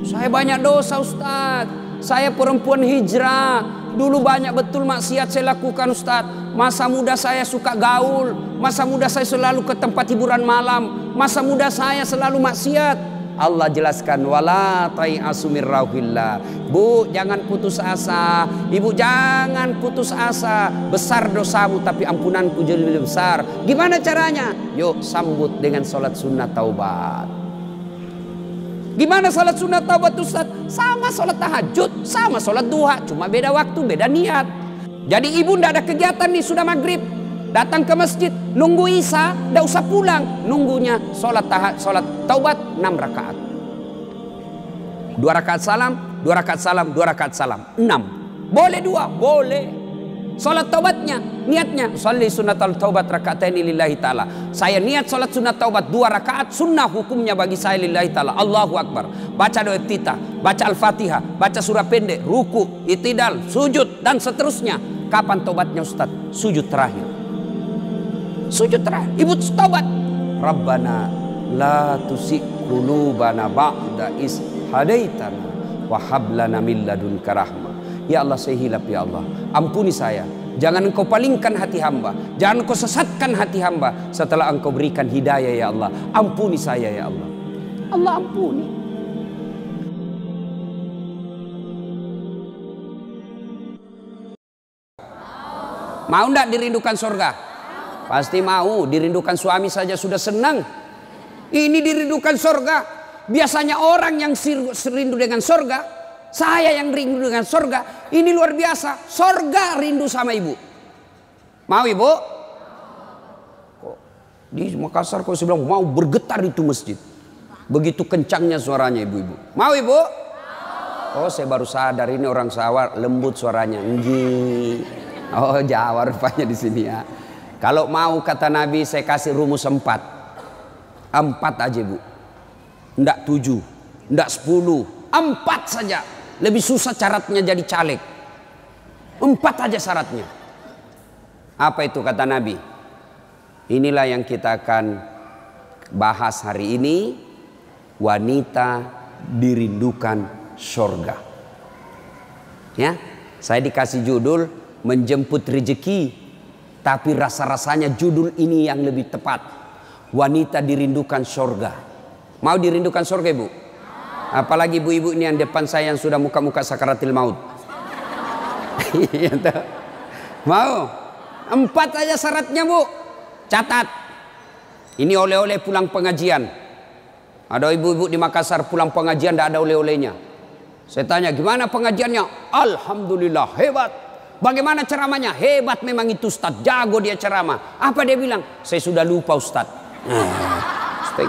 Saya banyak dosa Ustaz. Saya perempuan hijrah. Dulu banyak betul maksiat saya lakukan Ustaz. Masa muda saya suka gaul. Masa muda saya selalu ke tempat hiburan malam. Masa muda saya selalu maksiat. Allah jelaskan, wala tai'asu mir rauhillah. Bu, jangan putus asa. Ibu jangan putus asa. Besar dosamu tapi ampunanku jadi lebih besar. Gimana caranya? Yuk sambut dengan sholat sunnah taubat. Gimana sholat sunnah taubat Ustaz? Sama sholat tahajud, sama sholat duha, cuma beda waktu, beda niat. Jadi ibu ndak ada kegiatan nih, sudah maghrib, datang ke masjid, nunggu isya, ndak usah pulang, nunggunya sholat taubat 6 rakaat. 2 rakaat salam, 2 rakaat salam, 2 rakaat salam, 6. Boleh 2, boleh. Sholat taubatnya, niatnya, sholli sunnatal taubat raka'ataini lillahi ta'ala. Saya niat sholat sunat taubat 2 rakaat, sunnah hukumnya bagi saya lillahi ta'ala. Allahu Akbar. Baca doa iftitah, baca Al-Fatihah, baca surah pendek, ruku, itidal, sujud, dan seterusnya. Kapan taubatnya Ustaz? Sujud terakhir. Sujud terakhir. Ibu taubat. Rabbana la tusi qulubana ba'da is hadaitana wa hab lana min ladunka rahmah. Ya Allah, saya hilaf ya Allah, ampuni saya. Jangan engkau palingkan hati hamba, jangan engkau sesatkan hati hamba setelah engkau berikan hidayah ya Allah. Ampuni saya ya Allah. Allah ampuni. Mau enggak dirindukan surga? Pasti mau. Dirindukan suami saja sudah senang. Ini dirindukan surga. Biasanya orang yang rindu dengan surga, saya yang rindu dengan surga. Ini luar biasa. Surga rindu sama ibu. Mau ibu? Kok di Makassar kok saya bilang mau bergetar itu masjid. Begitu kencangnya suaranya ibu-ibu. Mau ibu? Oh, saya baru sadar ini orang Jawa lembut suaranya. Nggih. Oh, Jawa rupanya di sini ya. Kalau mau kata Nabi saya kasih rumus 4. 4 aja ibu. Ndak 7, ndak 10, 4 saja. Lebih susah syaratnya jadi caleg. 4 aja syaratnya. Apa itu kata Nabi? Inilah yang kita akan bahas hari ini. Wanita dirindukan surga. Ya, saya dikasih judul menjemput rezeki, tapi rasa-rasanya judul ini yang lebih tepat. Wanita dirindukan surga. Mau dirindukan surga ibu? Apalagi ibu-ibu ini yang depan saya yang sudah muka-muka sakaratil maut. Mau? 4 aja syaratnya bu. Catat. Ini oleh-oleh pulang pengajian. Ada ibu-ibu di Makassar pulang pengajian tidak ada oleh-olehnya. Saya tanya gimana pengajiannya? Alhamdulillah hebat. Bagaimana ceramahnya? Hebat memang itu Ustaz. Jago dia ceramah. Apa dia bilang? Saya sudah lupa Ustaz. 1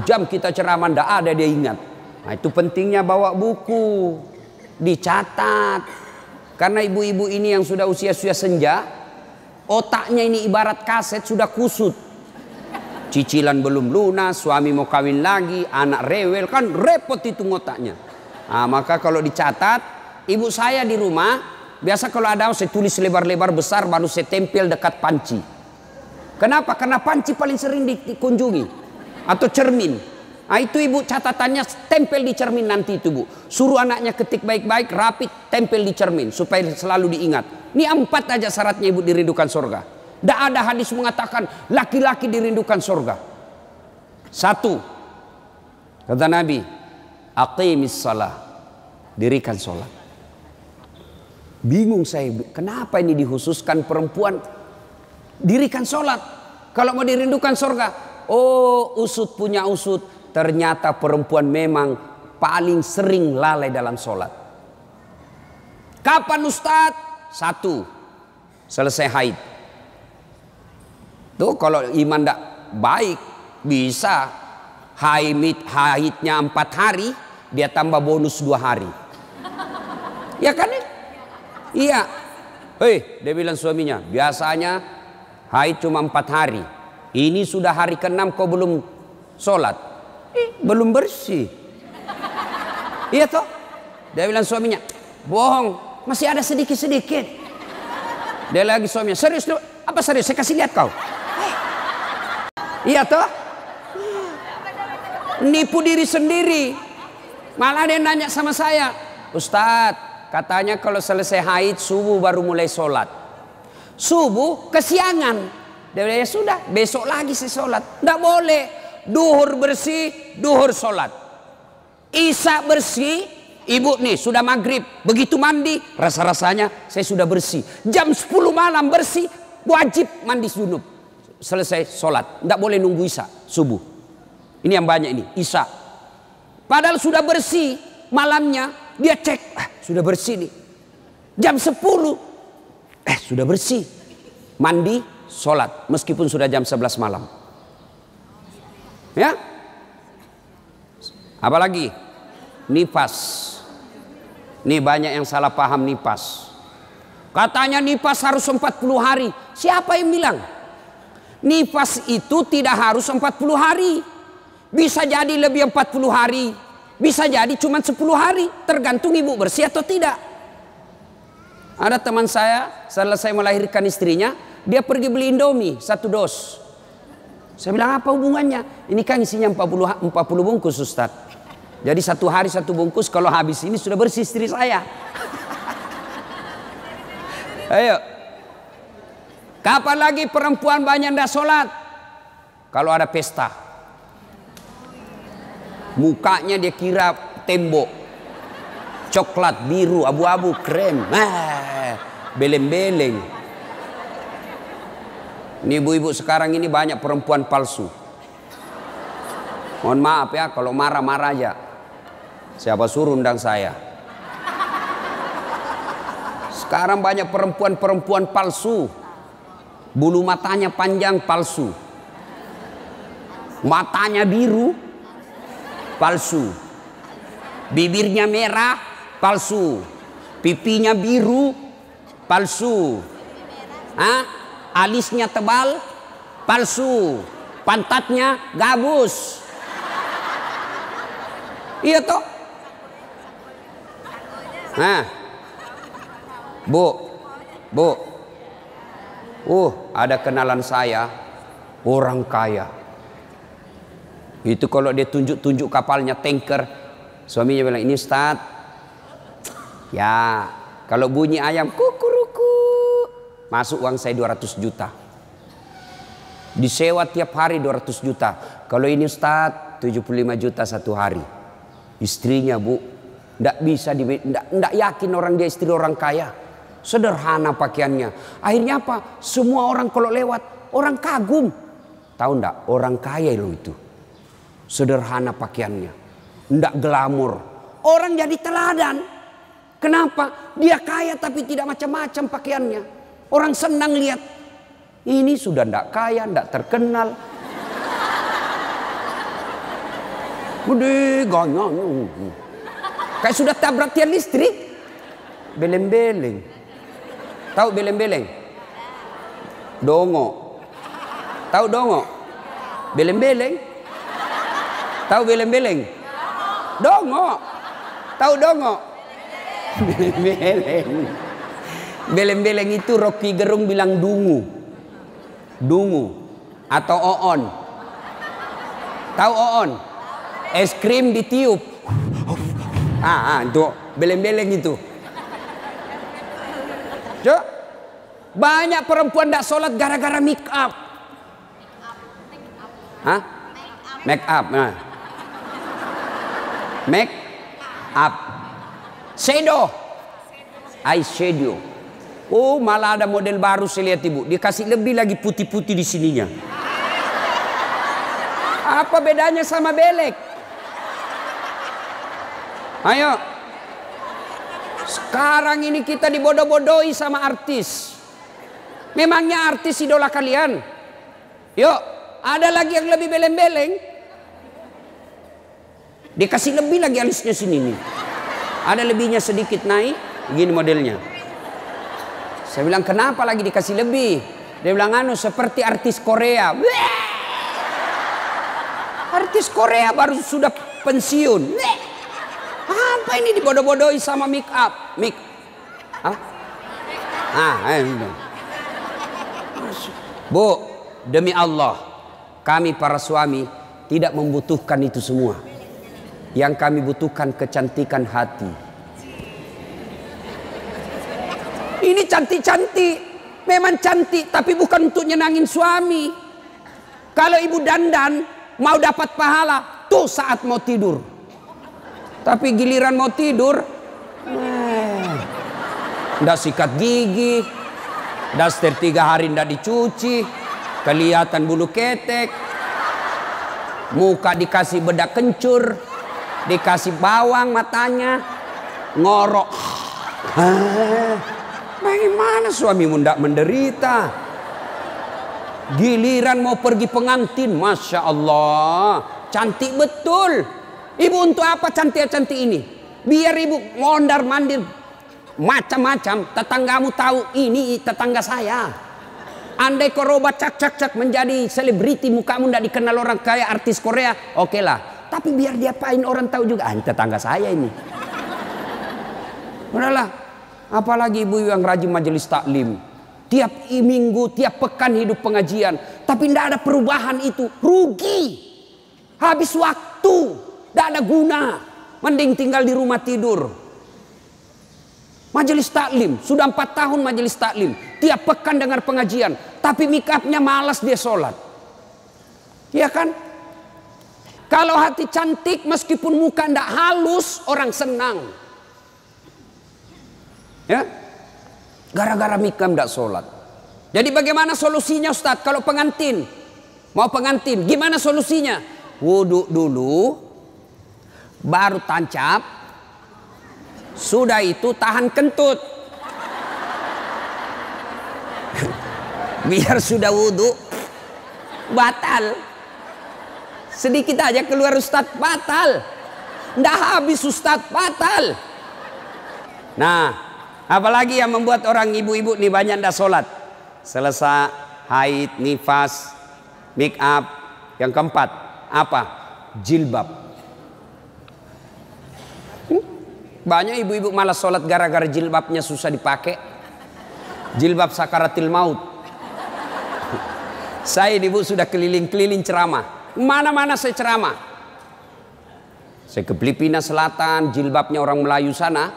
jam kita ceramah tidak ada dia ingat. Nah, itu pentingnya bawa buku, dicatat. Karena ibu-ibu ini yang sudah usia-usia senja, otaknya ini ibarat kaset sudah kusut. Cicilan belum lunas, suami mau kawin lagi, anak rewel, kan repot itu otaknya. Nah, maka kalau dicatat, ibu saya di rumah, biasa kalau ada saya tulis lebar-lebar besar baru saya tempel dekat panci. Kenapa? Karena panci paling sering dikunjungi. Atau cermin. Nah, itu ibu catatannya tempel di cermin nanti itu bu. Suruh anaknya ketik baik-baik, rapi, tempel di cermin supaya selalu diingat. Ini 4 aja syaratnya ibu dirindukan surga. Tidak ada hadis mengatakan laki-laki dirindukan surga. 1, kata Nabi, aqimis salah, dirikan sholat. Bingung saya, kenapa ini dikhususkan perempuan dirikan sholat? Kalau mau dirindukan surga, oh usut punya usut. Ternyata perempuan memang paling sering lalai dalam sholat. Kapan Ustadz? 1, selesai haid. Tuh kalau iman tidak baik bisa haidnya 4 hari, dia tambah bonus 2 hari. Ya kan? Iya. Hei, dia bilang suaminya, biasanya haid cuma 4 hari. Ini sudah hari ke-6 kau belum sholat. Belum bersih. Iya toh? Dia bilang suaminya, bohong, masih ada sedikit-sedikit. Dia lagi suaminya, serius lu? Apa serius? Saya kasih lihat kau. Iya toh? Nipu diri sendiri. Malah dia nanya sama saya, Ustadz, katanya kalau selesai haid subuh baru mulai sholat. Subuh kesiangan. Dia bilang, ya sudah, besok lagi saya sholat. Tidak boleh. Duhur bersih, duhur sholat. Isya bersih, ibu nih sudah maghrib. Begitu mandi, rasa-rasanya saya sudah bersih. Jam 10 malam bersih, wajib mandi junub. Selesai sholat. Tidak boleh nunggu isya, subuh. Ini yang banyak ini, isya. Padahal sudah bersih malamnya, dia cek, sudah bersih nih. Jam 10, sudah bersih. Mandi, sholat. Meskipun sudah jam 11 malam. Ya. Apalagi? Nifas. Nih banyak yang salah paham nifas. Katanya nifas harus 40 hari. Siapa yang bilang? Nifas itu tidak harus 40 hari. Bisa jadi lebih 40 hari. Bisa jadi cuma 10 hari. Tergantung ibu bersih atau tidak. Ada teman saya, selesai melahirkan istrinya, dia pergi beli Indomie 1 dos. Saya bilang, apa hubungannya? Ini kan isinya 40 bungkus, Ustaz. Jadi 1 hari 1 bungkus, kalau habis ini sudah bersih istri saya. Ayo. Kapan lagi perempuan banyak tidak sholat? Kalau ada pesta. Mukanya dia kira tembok. Coklat, biru, abu-abu, krem. Beleng-beleng. Ini ibu-ibu sekarang ini banyak perempuan palsu. Mohon maaf ya, kalau marah-marah aja. Siapa suruh undang saya? Sekarang banyak perempuan-perempuan palsu. Bulu matanya panjang, palsu. Matanya biru, palsu. Bibirnya merah, palsu. Pipinya biru, palsu. Alisnya tebal, palsu. Pantatnya gabus. Iya toh? Bu. Ada kenalan saya, orang kaya. Itu kalau dia tunjuk-tunjuk kapalnya, tanker, suaminya bilang, ini Ustaz. Ya, kalau bunyi ayam kukuruku, masuk uang saya 200 juta. Disewa tiap hari 200 juta. Kalau ini Ustaz, 75 juta 1 hari. Istrinya, Bu, tidak yakin orang dia istri orang kaya. Sederhana pakaiannya. Akhirnya apa? Semua orang kalau lewat, orang kagum. Tahu enggak? Orang kaya loh itu. Sederhana pakaiannya. Enggak glamor. Orang jadi teladan. Kenapa? Dia kaya tapi tidak macam-macam pakaiannya. Orang senang lihat. Ini sudah enggak kaya, enggak terkenal. Gede ganyanya. Kayak sudah tabrak tiang listrik. Beleng-beleng. Tahu beleng-beleng? Dongo. Tahu dongo? Beleng-beleng. Tahu beleng-beleng? Dongo. Tahu dongo? Beleng-beleng. Beleng-beleng itu Rocky Gerung bilang dungu. Dungu. Atau oon. Tahu oon? Es krim ditiup. Itu beleng-beleng itu. Coba. Banyak perempuan tidak sholat gara-gara make up. Make up. Make up. Shadow. Eyeshadow. Oh, malah ada model baru saya lihat ibu. Dia kasih lebih lagi putih-putih di sininya. Apa bedanya sama belek? Ayo. Sekarang ini kita dibodoh-bodohi sama artis. Memangnya artis idola kalian? Yuk, ada lagi yang lebih beleng-beleng. Dikasih lebih lagi alisnya sini nih. Ada lebihnya sedikit naik. Gini modelnya. Saya bilang kenapa lagi dikasih lebih? Dia bilang seperti artis Korea. Artis Korea baru sudah pensiun. Apa ini dibodoh-bodohi sama make up? Bu, demi Allah, kami para suami tidak membutuhkan itu semua. Yang kami butuhkan kecantikan hati. Ini cantik-cantik, memang cantik, tapi bukan untuk nyenangin suami. Kalau ibu dandan mau dapat pahala, tuh saat mau tidur. Tapi giliran mau tidur, ndak sikat gigi, daster 3 hari ndak dicuci, kelihatan bulu ketek, muka dikasih bedak kencur, dikasih bawang matanya, ngorok. Bagaimana suamimu ndak menderita? Giliran mau pergi pengantin, Masya Allah, cantik betul. Ibu untuk apa cantik-cantik ini? Biar ibu mondar-mandir macam-macam, tetanggamu tahu ini tetangga saya. Andai kau roba cak menjadi selebriti, mukamu ndak dikenal orang kayak artis Korea, oke lah. Tapi biar diapain orang tahu juga, tetangga saya ini. Udahlah, apalagi ibu yang rajin majelis taklim. Tiap minggu, tiap pekan hidup pengajian. Tapi tidak ada perubahan itu. Rugi. Habis waktu. Tidak ada guna. Mending tinggal di rumah tidur. Majelis taklim. Sudah 4 tahun majelis taklim. Tiap pekan dengar pengajian. Tapi make-upnya malas dia sholat. Iya kan? Kalau hati cantik meskipun muka tidak halus, orang senang. Ya? Gara-gara mikam tidak sholat. Jadi bagaimana solusinya Ustadz? Kalau pengantin, mau pengantin, gimana solusinya? Wudhu dulu, baru tancap, sudah itu tahan kentut. Biar sudah wudhu, batal. Sedikit aja keluar Ustadz, batal. Nggak habis Ustadz, batal. Nah, apalagi yang membuat orang ibu-ibu nih banyak ndak sholat? Selesai haid, nifas, make up. Yang keempat, apa? Jilbab. Banyak ibu-ibu malas sholat gara-gara jilbabnya susah dipakai. Jilbab sakaratil maut. Saya ibu sudah keliling-keliling ceramah. Mana-mana saya ceramah. Saya ke Filipina Selatan, jilbabnya orang Melayu sana.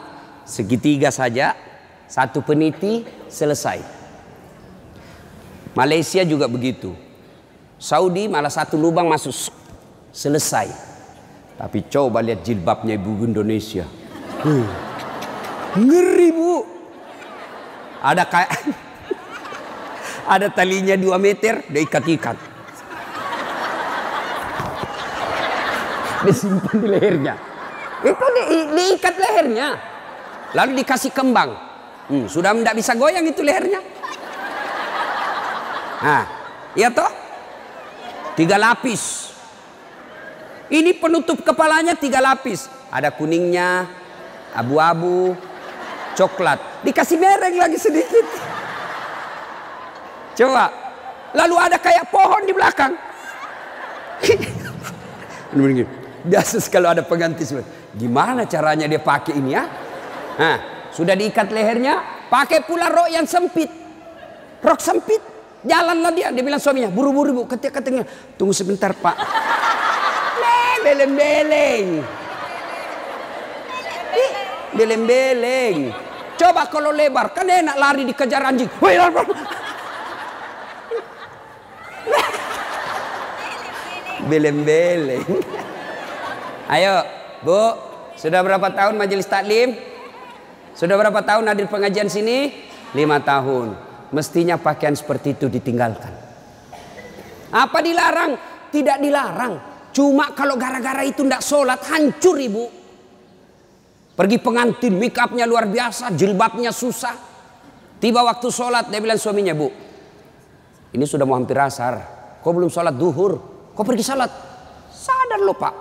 Segitiga saja, 1 peniti, selesai. Malaysia juga begitu. Saudi malah 1 lubang masuk, selesai. Tapi coba lihat jilbabnya ibu Indonesia. Ngeri bu. Ada kayak ada talinya 2 meter, diikat-ikat. Disimpan di lehernya. Itu diikat lehernya. Lalu dikasih kembang. Sudah tidak bisa goyang itu lehernya. Nah, iya toh? 3 lapis. Ini penutup kepalanya 3 lapis. Ada kuningnya, abu-abu, coklat. Dikasih mereng lagi sedikit. Coba. Lalu ada kayak pohon di belakang. Biasa kalau ada pengantin. Gimana caranya dia pakai ini ya? Nah, sudah diikat lehernya, pakai pula rok yang sempit. Rok sempit. Jalanlah dia bilang suaminya, buru-buru bu, katanya, tunggu sebentar pak. Beleng-beleng. Beleng-beleng. Coba kalau lebar, kan enak lari dikejar anjing. Beleng-beleng. Ayo, bu, sudah berapa tahun majelis taklim? Sudah berapa tahun hadir pengajian sini? 5 tahun. Mestinya pakaian seperti itu ditinggalkan. Apa dilarang? Tidak dilarang. Cuma kalau gara-gara itu tidak sholat, hancur ibu. Pergi pengantin, make upnya luar biasa, jilbabnya susah. Tiba waktu sholat, dia bilang suaminya, bu, ini sudah mau hampir asar. Kok belum sholat duhur? Kok pergi sholat? Sadar lo pak.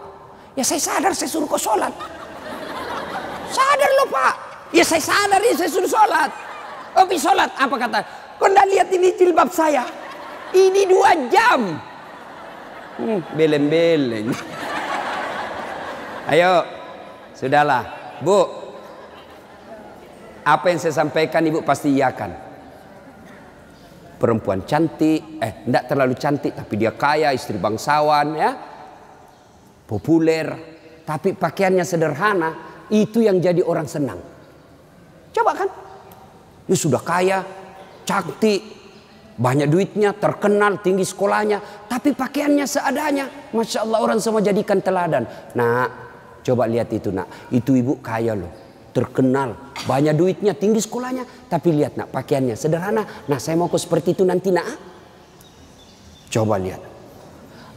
Ya saya sadar, saya suruh kau sholat. Sadar lo pak. Ya saya sadar, ya saya suruh sholat. Tapi sholat, apa kata? Kau nggak lihat ini jilbab saya? Ini 2 jam. Beleng-beleng. Ayo, sudahlah. Bu, apa yang saya sampaikan ibu pasti iyakan. Perempuan cantik, tidak terlalu cantik, tapi dia kaya, istri bangsawan, ya, populer, tapi pakaiannya sederhana, itu yang jadi orang senang. Coba kan, dia sudah kaya, cantik, banyak duitnya, terkenal, tinggi sekolahnya, tapi pakaiannya seadanya. Masya Allah, orang semua jadikan teladan. Nah, coba lihat itu nak, itu ibu kaya loh, terkenal, banyak duitnya, tinggi sekolahnya, tapi lihat nak, pakaiannya sederhana. Nah, saya mau seperti itu nanti nak. Coba lihat,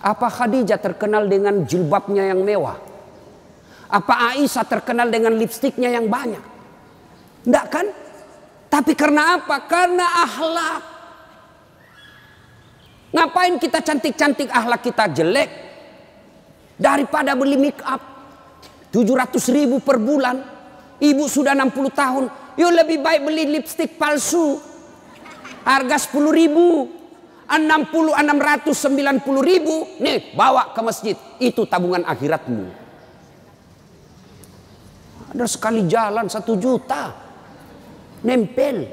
apa Khadijah terkenal dengan jilbabnya yang mewah? Apa Aisyah terkenal dengan lipstiknya yang banyak? Enggak kan? Tapi karena apa? Karena akhlak. Ngapain kita cantik-cantik akhlak kita jelek? Daripada beli make up 700.000 per bulan, ibu sudah 60 tahun, yuk lebih baik beli lipstik palsu harga 10.000, 690.000, nih bawa ke masjid, itu tabungan akhiratmu. Ada sekali jalan 1 juta nempel,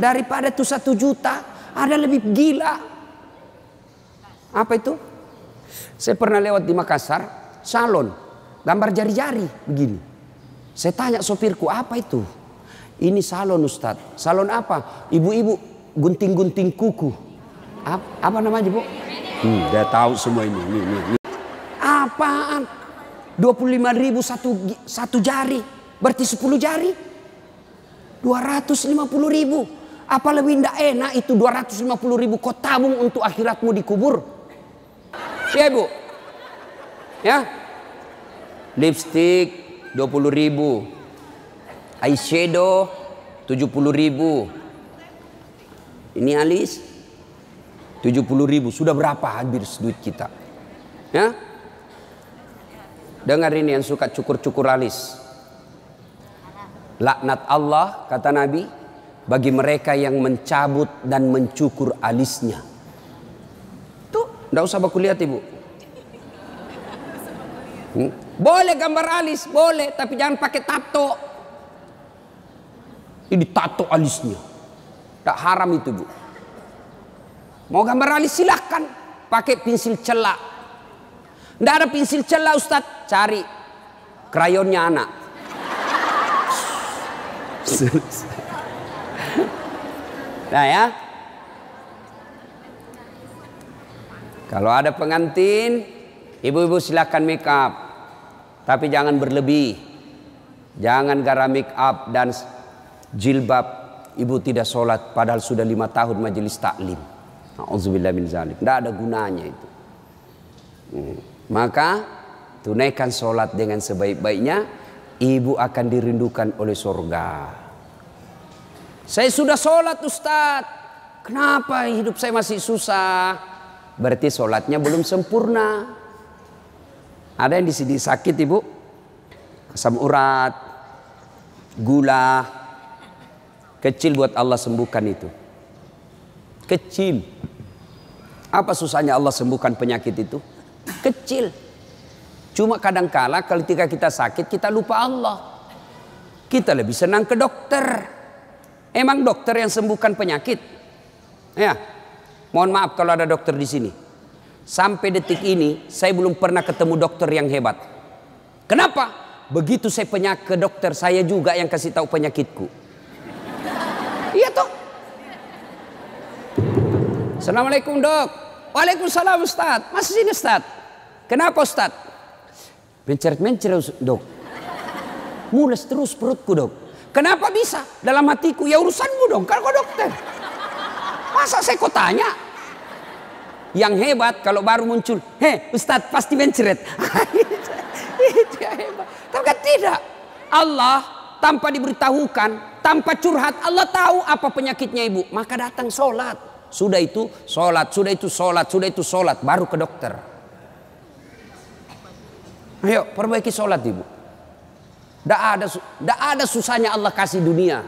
daripada itu 1 juta ada lebih gila. Apa itu? Saya pernah lewat di Makassar, salon gambar jari-jari begini. Saya tanya sopirku, apa itu? Ini salon Ustadz. Salon apa? Ibu-ibu gunting-gunting kuku. Apa namanya, Bu? Dia tahu semua ini. Nih. Apaan? 25.000 satu jari. Berarti 10 jari. 250.000. Apa lebih tidak enak itu 250.000 kau tabung untuk akhiratmu dikubur? Ya, Bu. Ya. Lipstick 20.000. Eyeshadow 70.000. Ini alis 70.000. Sudah berapa habis duit kita? Ya? Dengar ini yang suka cukur-cukur alis. Laknat Allah, kata Nabi, bagi mereka yang mencabut dan mencukur alisnya. Tuh, enggak usah baku lihat, Ibu. Boleh gambar alis, boleh, tapi jangan pakai tato. Ini tato alisnya. Tak haram itu, Bu. Mau gambar alis silahkan, pakai pensil celak. Tidak ada pensil celak, Ustadz, cari krayonnya anak. Nah ya, kalau ada pengantin, ibu-ibu silahkan make up, tapi jangan berlebih. Jangan gara make up dan jilbab ibu tidak sholat padahal sudah 5 tahun majelis taklim. Auzubillah min zalik. Tidak ada gunanya itu. Maka tunaikan sholat dengan sebaik-baiknya, ibu akan dirindukan oleh surga. Saya sudah sholat Ustadz, kenapa hidup saya masih susah? Berarti sholatnya belum sempurna. Ada yang di sini sakit, Ibu, asam urat, gula. Kecil buat Allah sembuhkan itu. Kecil. Apa susahnya Allah sembuhkan penyakit itu? Kecil. Cuma kadangkala ketika kita sakit kita lupa Allah. Kita lebih senang ke dokter. Emang dokter yang sembuhkan penyakit? Ya. Mohon maaf kalau ada dokter di sini. Sampai detik ini saya belum pernah ketemu dokter yang hebat. Kenapa? Begitu saya ke dokter, saya juga yang kasih tahu penyakitku. Iya toh. Assalamualaikum dok. Waalaikumsalam Ustadz. Masih sini Ustadz. Kenapa Ustadz? Mencret-mencret dok. Mules terus perutku dok. Kenapa bisa? Dalam hatiku, ya urusanmu dong, kan kau dokter. Masa saya kau tanya? Yang hebat kalau baru muncul, Ustadz pasti mencret. Itu yang hebat. Tapi kan tidak. Allah tanpa diberitahukan, tanpa curhat, Allah tahu apa penyakitnya ibu. Maka datang sholat. Sudah itu sholat, sudah itu sholat, sudah itu sholat, baru ke dokter. Ayo perbaiki sholat ibu. Tidak ada susahnya Allah kasih dunia.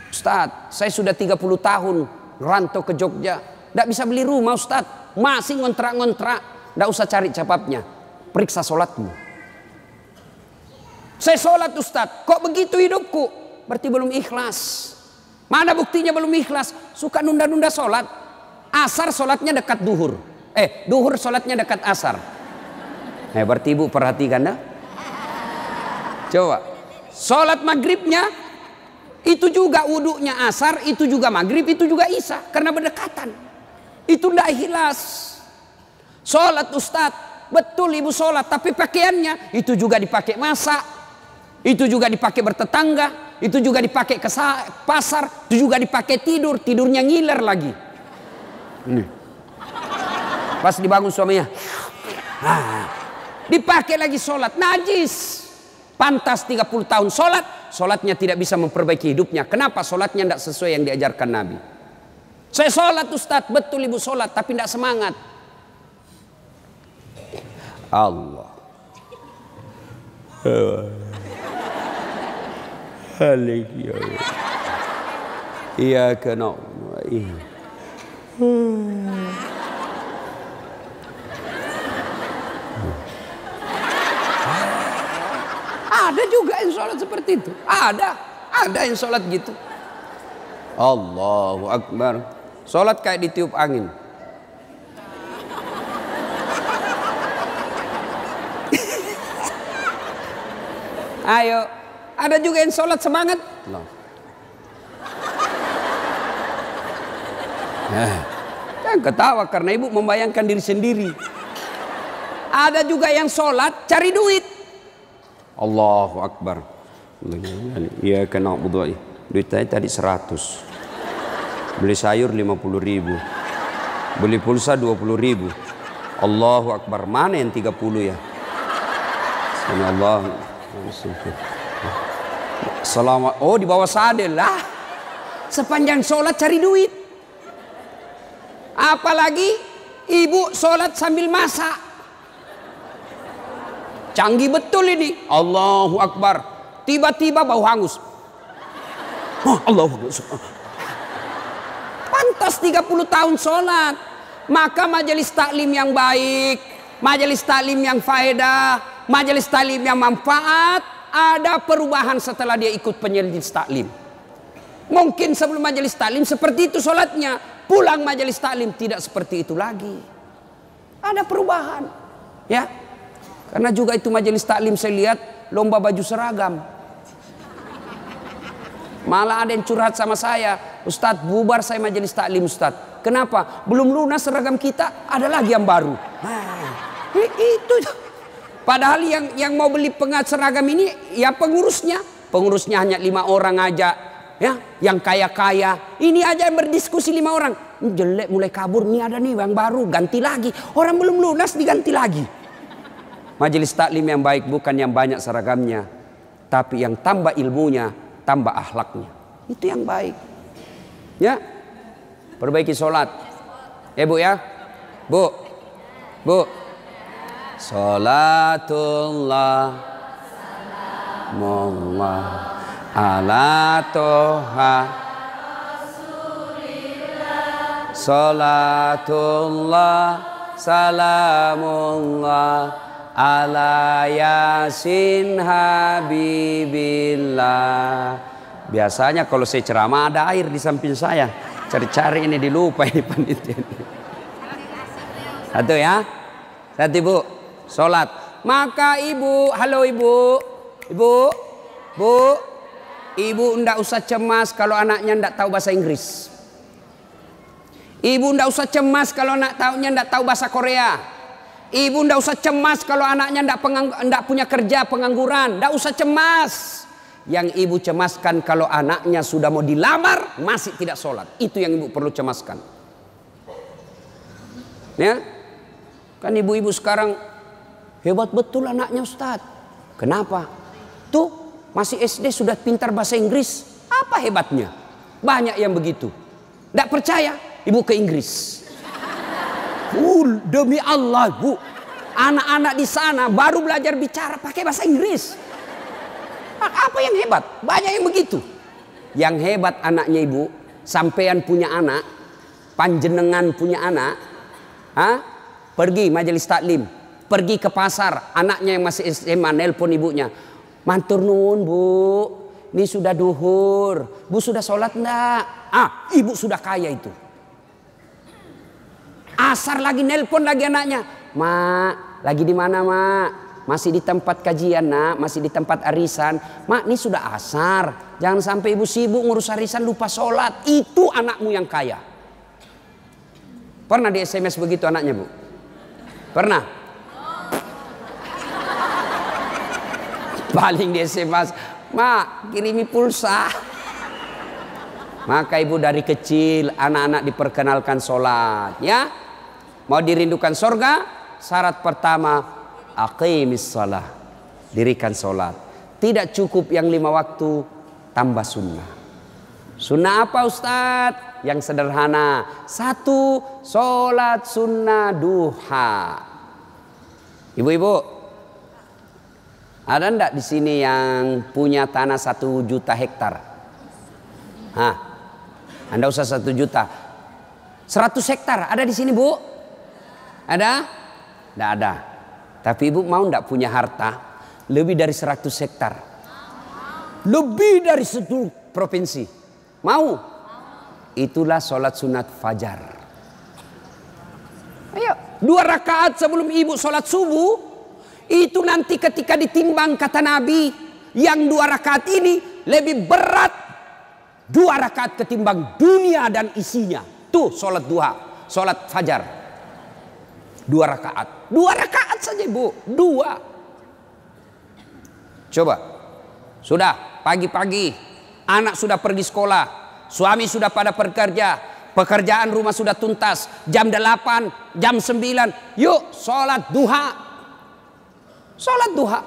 Ustadz, saya sudah 30 tahun rantau ke Jogja. Tidak bisa beli rumah Ustadz. Masih ngontrak-ngontrak. Tidak usah cari capapnya. Periksa sholatmu. Saya sholat Ustadz, kok begitu hidupku? Berarti belum ikhlas. Mana buktinya belum ikhlas? Suka nunda-nunda sholat. Asar sholatnya dekat duhur. Duhur sholatnya dekat asar. Berarti ibu perhatikan dah. Coba. Sholat maghribnya itu juga wudhunya asar, itu juga maghrib, itu juga isya. Karena berdekatan. Itu tidak ikhlas. Sholat Ustadz, betul ibu sholat, tapi pakaiannya itu juga dipakai masak, itu juga dipakai bertetangga, itu juga dipakai ke pasar, itu juga dipakai tidur, tidurnya ngiler lagi. Ini. Pas dibangun suaminya, dipakai lagi sholat, najis. Pantas 30 tahun sholat, sholatnya tidak bisa memperbaiki hidupnya. Kenapa? Sholatnya tidak sesuai yang diajarkan Nabi. Saya sholat Ustadz, betul ibu sholat, tapi tidak semangat. Allah. Iya kena. Ada juga yang sholat seperti itu. Ada yang sholat gitu. Allahu Akbar. Sholat kayak ditiup angin. Ayo, ada juga yang sholat semangat. Kan ketawa karena ibu membayangkan diri sendiri. Ada juga yang sholat cari duit. Allahu Akbar. Iya kena budu'i. Duit saya tadi 100. Beli sayur 50.000. Beli pulsa 20.000. Allahu Akbar. Mana yang 30 ya? Subhanallah. Selamat. Oh, di bawah sadel lah. Sepanjang sholat cari duit. Apalagi ibu sholat sambil masak. Canggih betul ini. Allahu Akbar. Tiba-tiba bau hangus. Oh, Allahu Akbar. Pantas 30 tahun sholat. Maka majelis taklim yang baik, majelis taklim yang faedah, majelis taklim yang manfaat, ada perubahan setelah dia ikut penyelis taklim. Mungkin sebelum majelis taklim seperti itu sholatnya, pulang majelis taklim tidak seperti itu lagi. Ada perubahan, ya. Karena juga itu majelis taklim saya lihat lomba baju seragam. Malah ada yang curhat sama saya, Ustadz bubar saya majelis taklim Ustadz. Kenapa? Belum lunas seragam kita, ada lagi yang baru. Itu. Padahal yang mau beli pengat seragam ini ya pengurusnya hanya 5 orang aja, ya, yang kaya-kaya. Ini aja yang berdiskusi 5 orang. Jelek mulai kabur, nih ada nih yang baru, ganti lagi. Orang belum lunas diganti lagi. Majelis taklim yang baik bukan yang banyak seragamnya, tapi yang tambah ilmunya, tambah akhlaknya. Itu yang baik. Ya. Perbaiki sholat. Bu ya. Bu. Salatullah Salamullah ala toha Salatullah Salamullah ala yasin habibillah. Biasanya kalau saya ceramah ada air di samping saya. Cari-cari ini dilupa ini panitia. Satu ya. Satu ibu. Sholat. Maka ibu, halo ibu. Ibu ndak usah cemas kalau anaknya ndak tahu bahasa Inggris. Ibu ndak usah cemas kalau anaknya ndak tahu bahasa Korea. Ibu ndak usah cemas kalau anaknya ndak punya kerja, pengangguran. Ndak usah cemas. Yang ibu cemaskan kalau anaknya sudah mau dilamar masih tidak sholat. Itu yang ibu perlu cemaskan. Ya, kan ibu-ibu sekarang hebat betul anaknya Ustadz. Kenapa? Tuh masih SD sudah pintar bahasa Inggris. Apa hebatnya? Banyak yang begitu. Tidak percaya? Ibu ke Inggris. Demi Allah bu, anak-anak di sana baru belajar bicara pakai bahasa Inggris. Apa yang hebat? Banyak yang begitu. Yang hebat anaknya ibu, sampean punya anak, panjenengan punya anak, pergi majelis taklim, pergi ke pasar, anaknya yang masih SMA nelpon ibunya, matur nuwun bu, ini sudah duhur, bu sudah sholat enggak? Ibu sudah kaya itu. Asar lagi nelpon lagi anaknya, mak lagi di mana mak? Masih di tempat kajian nak, masih di tempat arisan. Mak, ini sudah asar. Jangan sampai ibu sibuk ngurus arisan lupa sholat. Itu anakmu yang kaya. Pernah di SMS begitu anaknya bu? Pernah? Paling di SMS, mak kirimi pulsa. Maka ibu dari kecil anak-anak diperkenalkan sholat ya. Mau dirindukan surga, syarat pertama aqimis shalah, dirikan sholat. Tidak cukup yang 5 waktu, tambah sunnah. Sunnah apa Ustadz? Yang sederhana. 1, sholat sunnah duha. Ibu-ibu, ada enggak di sini yang punya tanah 1 juta hektar? Hah? Anda usah 1 juta. 100 hektar ada di sini bu? Ada? Tidak ada. Tapi ibu mau enggak punya harta lebih dari 100 hektar? Lebih dari 1 provinsi. Mau? Itulah sholat sunat fajar. Ayo, 2 rakaat sebelum ibu sholat subuh. Itu nanti ketika ditimbang kata Nabi, yang 2 rakaat ini lebih berat 2 rakaat ketimbang dunia dan isinya. Tuh sholat duha, sholat fajar. 2 rakaat. 2 rakaat saja bu. 2. Coba. Sudah pagi-pagi. Anak sudah pergi sekolah. Suami sudah pada bekerja. Pekerjaan rumah sudah tuntas. Jam 8, jam 9. Yuk sholat duha. Sholat duha.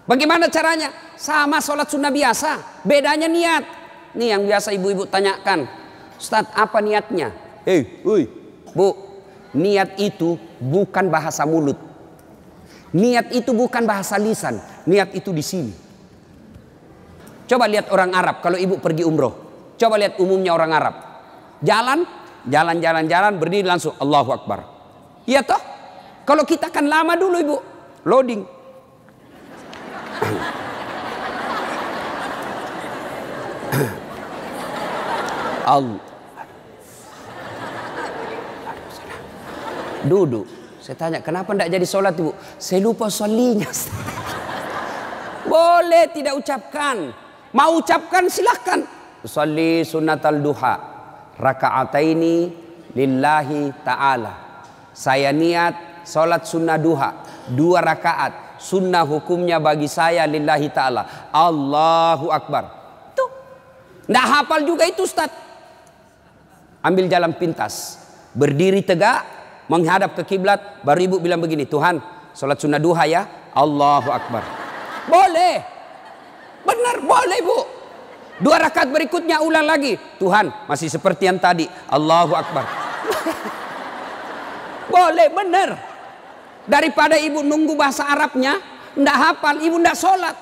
Bagaimana caranya? Sama sholat sunnah biasa. Bedanya niat. Nih yang biasa ibu-ibu tanyakan, Ustadz apa niatnya? Bu, niat itu bukan bahasa mulut. Niat itu bukan bahasa lisan. Niat itu di sini. Coba lihat orang Arab kalau ibu pergi umroh. Coba lihat umumnya orang Arab. Jalan, berdiri langsung Allahu Akbar. Iya toh? Kalau kita kan lama dulu ibu, loading. Allah. Duduk. Saya tanya, kenapa tidak jadi sholat ibu? Saya lupa sholinya. Boleh tidak ucapkan. Mau ucapkan silahkan. Sholli sunnatal duha. Raka'ataini lillahi ta'ala. Saya niat sholat sunnah duha. 2 rakaat. Sunnah hukumnya bagi saya lillahi ta'ala. Allahu Akbar. Tuh. Tidak hafal juga itu Ustaz. Ambil jalan pintas, berdiri tegak, menghadap ke kiblat, baru ibu bilang begini, Tuhan, sholat sunnah duha ya, Allahu Akbar. Boleh, benar boleh bu. 2 rakaat berikutnya ulang lagi, Tuhan, masih seperti yang tadi, Allahu Akbar. Boleh, benar. Daripada ibu nunggu bahasa Arabnya, ndak hafal, ibu ndak sholat.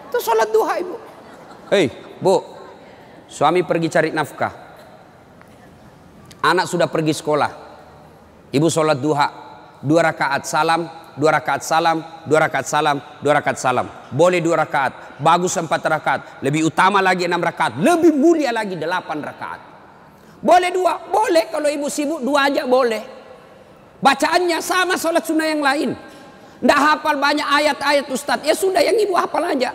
Itu sholat duha ibu. Hei, bu. Suami pergi cari nafkah. Anak sudah pergi sekolah. Ibu sholat duha. 2 rakaat salam, 2 rakaat salam, 2 rakaat salam, 2 rakaat salam. Boleh 2 rakaat. Bagus 4 rakaat. Lebih utama lagi 6 rakaat. Lebih mulia lagi 8 rakaat. Boleh 2. Boleh kalau ibu sibuk 2 aja boleh. Bacaannya sama sholat sunnah yang lain. Nggak hafal banyak ayat-ayat Ustadz. Ya sudah yang ibu hafal aja.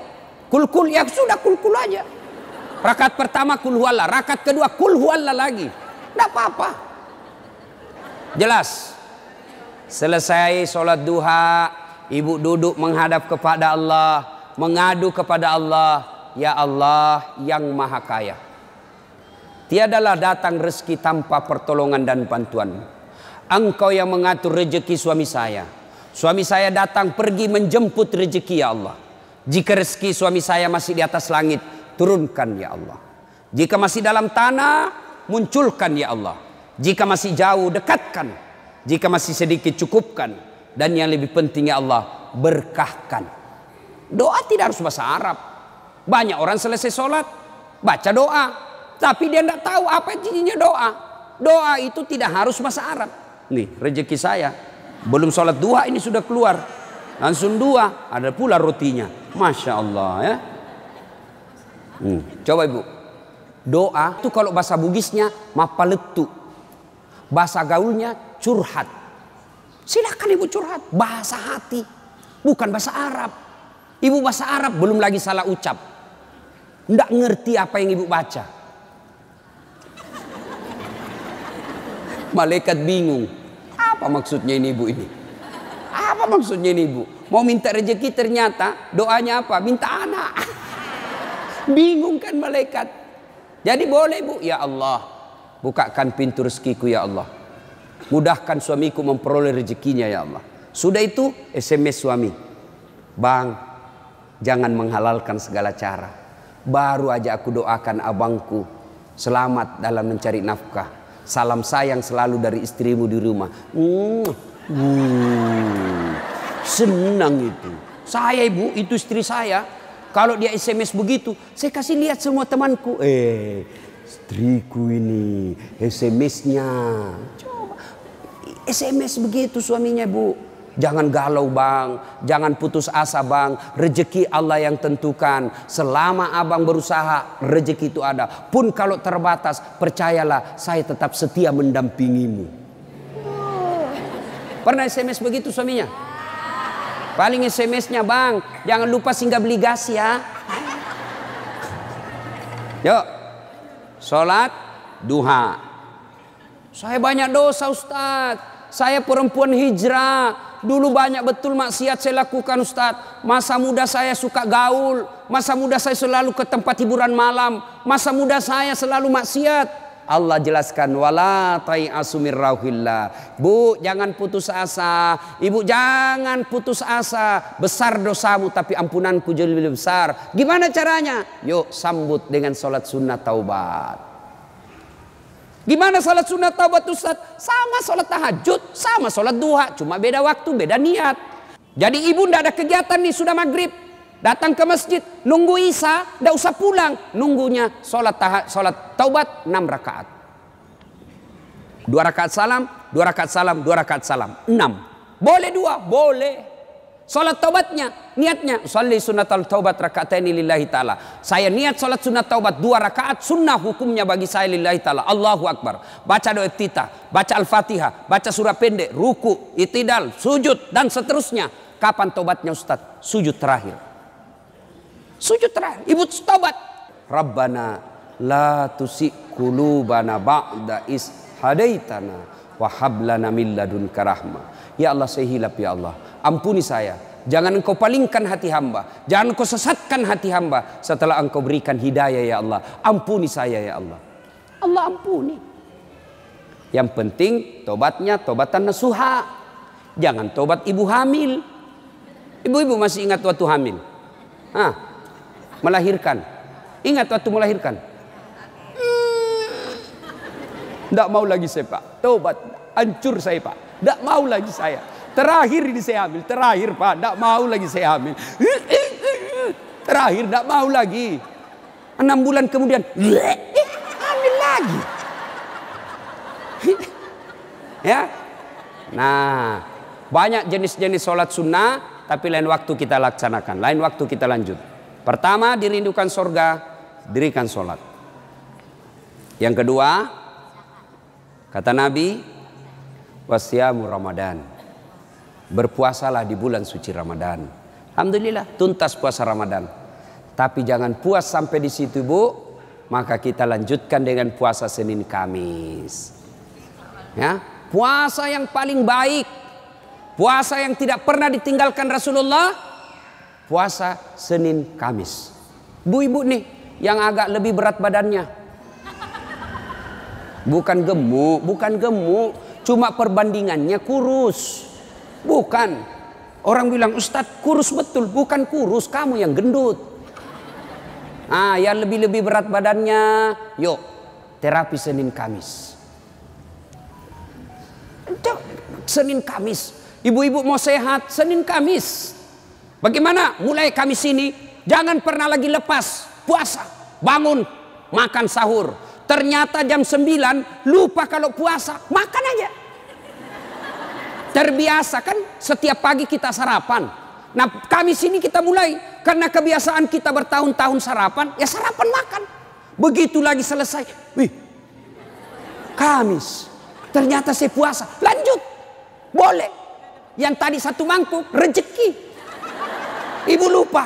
Kul-kul ya sudah kul-kul aja. Rakaat pertama kul huwallah, rakaat kedua kul huwallah lagi. Tidak apa-apa. Jelas. Selesai sholat duha, ibu duduk menghadap kepada Allah, mengadu kepada Allah, ya Allah yang maha kaya. Tiadalah datang rezeki tanpa pertolongan dan bantuan. Engkau yang mengatur rezeki suami saya. Suami saya datang pergi menjemput rezeki ya Allah. Jika rezeki suami saya masih di atas langit, turunkan ya Allah. Jika masih dalam tanah, munculkan ya Allah. Jika masih jauh, dekatkan. Jika masih sedikit, cukupkan. Dan yang lebih penting ya Allah, berkahkan. Doa tidak harus bahasa Arab. Banyak orang selesai sholat, baca doa. Tapi dia tidak tahu apa intinya doa. Doa itu tidak harus bahasa Arab. Nih rezeki saya. Belum sholat duha ini sudah keluar. Langsung 2, ada pula rotinya. Masya Allah ya. Coba ibu. Doa itu kalau bahasa Bugisnya mapaletu. Bahasa gaulnya curhat. Silakan ibu curhat. Bahasa hati, bukan bahasa Arab. Ibu bahasa Arab belum lagi salah ucap. Nggak ngerti apa yang ibu baca. Malaikat bingung. Apa maksudnya ini ibu ini? Apa maksudnya ini ibu? Mau minta rezeki ternyata doanya apa? Minta anak. Bingung kan malaikat. Jadi boleh bu, ya Allah, bukakan pintu rezekiku ya Allah. Mudahkan suamiku memperoleh rezekinya ya Allah. Sudah itu SMS suami. Bang, jangan menghalalkan segala cara. Baru aja aku doakan abangku selamat dalam mencari nafkah. Salam sayang selalu dari istrimu di rumah. Senang itu. Saya ibu, itu istri saya. Kalau dia SMS begitu, saya kasih lihat semua temanku. Istriku ini SMS-nya. Coba SMS begitu suaminya bu. Jangan galau bang, jangan putus asa bang. Rezeki Allah yang tentukan. Selama abang berusaha, rezeki itu ada. Pun kalau terbatas, percayalah saya tetap setia mendampingimu. Pernah SMS begitu suaminya? Paling SMS-nya bang, jangan lupa singgah beli gas ya. Yuk, sholat duha. Saya banyak dosa Ustadz. Saya perempuan hijrah. Dulu banyak betul maksiat saya lakukan Ustadz. Masa muda saya suka gaul. Masa muda saya selalu ke tempat hiburan malam. Masa muda saya selalu maksiat. Allah jelaskan, wala tai'asu mir rauhillah. Bu, jangan putus asa. Ibu jangan putus asa. Besar dosamu tapi ampunanku jauh lebih besar. Gimana caranya? Yuk sambut dengan sholat sunnah taubat. Gimana sholat sunnah taubat Ustaz? Sama sholat tahajud, sama sholat duha. Cuma beda waktu, beda niat. Jadi ibu ndak ada kegiatan nih, sudah maghrib. Datang ke masjid, nunggu isya, ndak usah pulang. Nunggunya sholat taubat 6 rakaat. 2 rakaat salam, 2 rakaat salam, 2 rakaat salam. 6. Boleh 2? Boleh. Sholat taubatnya, niatnya. Sholli sunnatal taubat raka'ataini lillahi ta'ala. Saya niat sholat sunat taubat 2 rakaat. Sunnah hukumnya bagi saya lillahi ta'ala. Allahu Akbar. Baca doa iftitah, baca Al-Fatihah, baca surah pendek, ruku, itidal, sujud, dan seterusnya. Kapan taubatnya Ustaz? Sujud terakhir. Sujud terakhir. Ibu taubat. Rabbana la tusik qulubana ba'da is hadaitana wa hab lana min ladunka rahmah. Ya Allah, saya hilaf ya Allah. Ampuni saya. Jangan engkau palingkan hati hamba. Jangan engkau sesatkan hati hamba setelah engkau berikan hidayah ya Allah. Ampuni saya ya Allah. Allah ampuni. Yang penting tobatnya tobatan nasuha. Jangan tobat ibu hamil. Ibu-ibu masih ingat waktu hamil? Melahirkan. Ingat waktu melahirkan? Tidak mau lagi saya pak. Tobat. Hancur saya pak. Tidak mau lagi saya. Terakhir ini saya hamil. Terakhir pak. Tidak mau lagi saya hamil. Terakhir tidak mau lagi. 6 bulan kemudian. Hamil lagi. Ya. Nah. Banyak jenis-jenis sholat sunnah. Tapi lain waktu kita laksanakan. Lain waktu kita lanjut. Pertama, dirindukan surga, dirikan sholat. Yang kedua, kata Nabi, wasyamu Ramadan. Berpuasalah di bulan suci Ramadan. Alhamdulillah, tuntas puasa Ramadan. Tapi jangan puas sampai di situ, Bu. Maka kita lanjutkan dengan puasa Senin Kamis. Ya, puasa yang paling baik. Puasa yang tidak pernah ditinggalkan Rasulullah. Puasa Senin Kamis. Bu-ibu nih yang agak lebih berat badannya. Bukan gemuk, cuma perbandingannya kurus. Bukan. Orang bilang, Ustadz kurus betul. Bukan kurus, kamu yang gendut. Yang lebih berat badannya, yuk terapi Senin Kamis. Senin Kamis. Ibu-ibu mau sehat, Senin Kamis. Bagaimana? Mulai Kamis ini jangan pernah lagi lepas puasa. Bangun, makan sahur. Ternyata jam 9 lupa kalau puasa, makan aja. Terbiasa kan setiap pagi kita sarapan. Nah Kamis ini kita mulai. Karena kebiasaan kita bertahun-tahun sarapan, ya sarapan makan. Begitu lagi selesai, wih, Kamis. Ternyata saya puasa, lanjut. Boleh. Yang tadi satu mangkuk rezeki. Ibu lupa.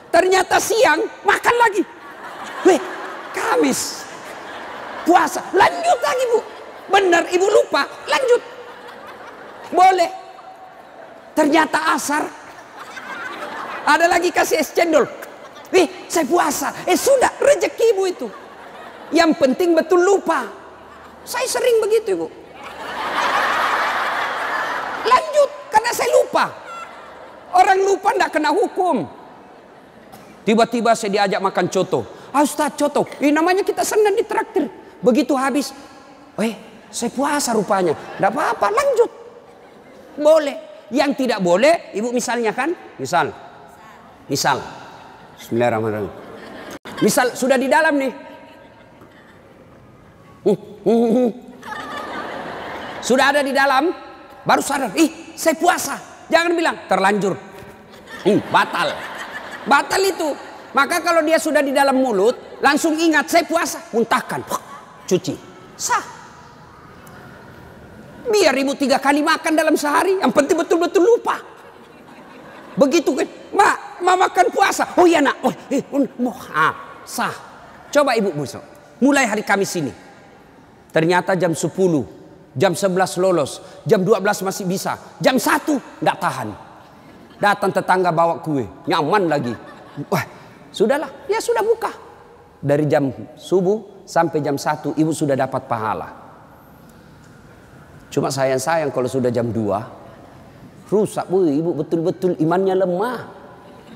Ternyata siang makan lagi. Weh, Kamis puasa, lanjut lagi Bu. Benar ibu lupa, lanjut. Boleh. Ternyata asar ada lagi kasih es cendol. Saya puasa. Sudah, rezeki ibu itu. Yang penting betul lupa. Saya sering begitu Ibu. Lanjut, karena saya lupa. Orang lupa tidak kena hukum. Tiba-tiba saya diajak makan coto. Ustaz, coto. Namanya kita senang ditraktir. Begitu habis, saya puasa rupanya. Tidak apa-apa, lanjut. Boleh. Yang tidak boleh, Ibu misalnya kan? Misal. Bismillahirrahmanirrahim. Misal sudah di dalam nih. Sudah ada di dalam, baru sadar, saya puasa. Jangan bilang terlanjur. Batal. Batal itu. Maka kalau dia sudah di dalam mulut, langsung ingat saya puasa, muntahkan, cuci. Sah. Biar ibu 3 kali makan dalam sehari, yang penting betul-betul lupa. Begitu kan, ma makan puasa. Oh iya nak, sah. Coba ibu besok, mulai hari Kamis ini. Ternyata jam 10, jam 11 lolos, jam 12 masih bisa, jam 1 tidak tahan. Datang tetangga bawa kue, nyaman lagi. Wah, sudahlah, ya sudah buka. Dari jam subuh sampai jam 1 ibu sudah dapat pahala. Cuma sayang kalau sudah jam 2 rusak Bu, ibu betul-betul imannya lemah.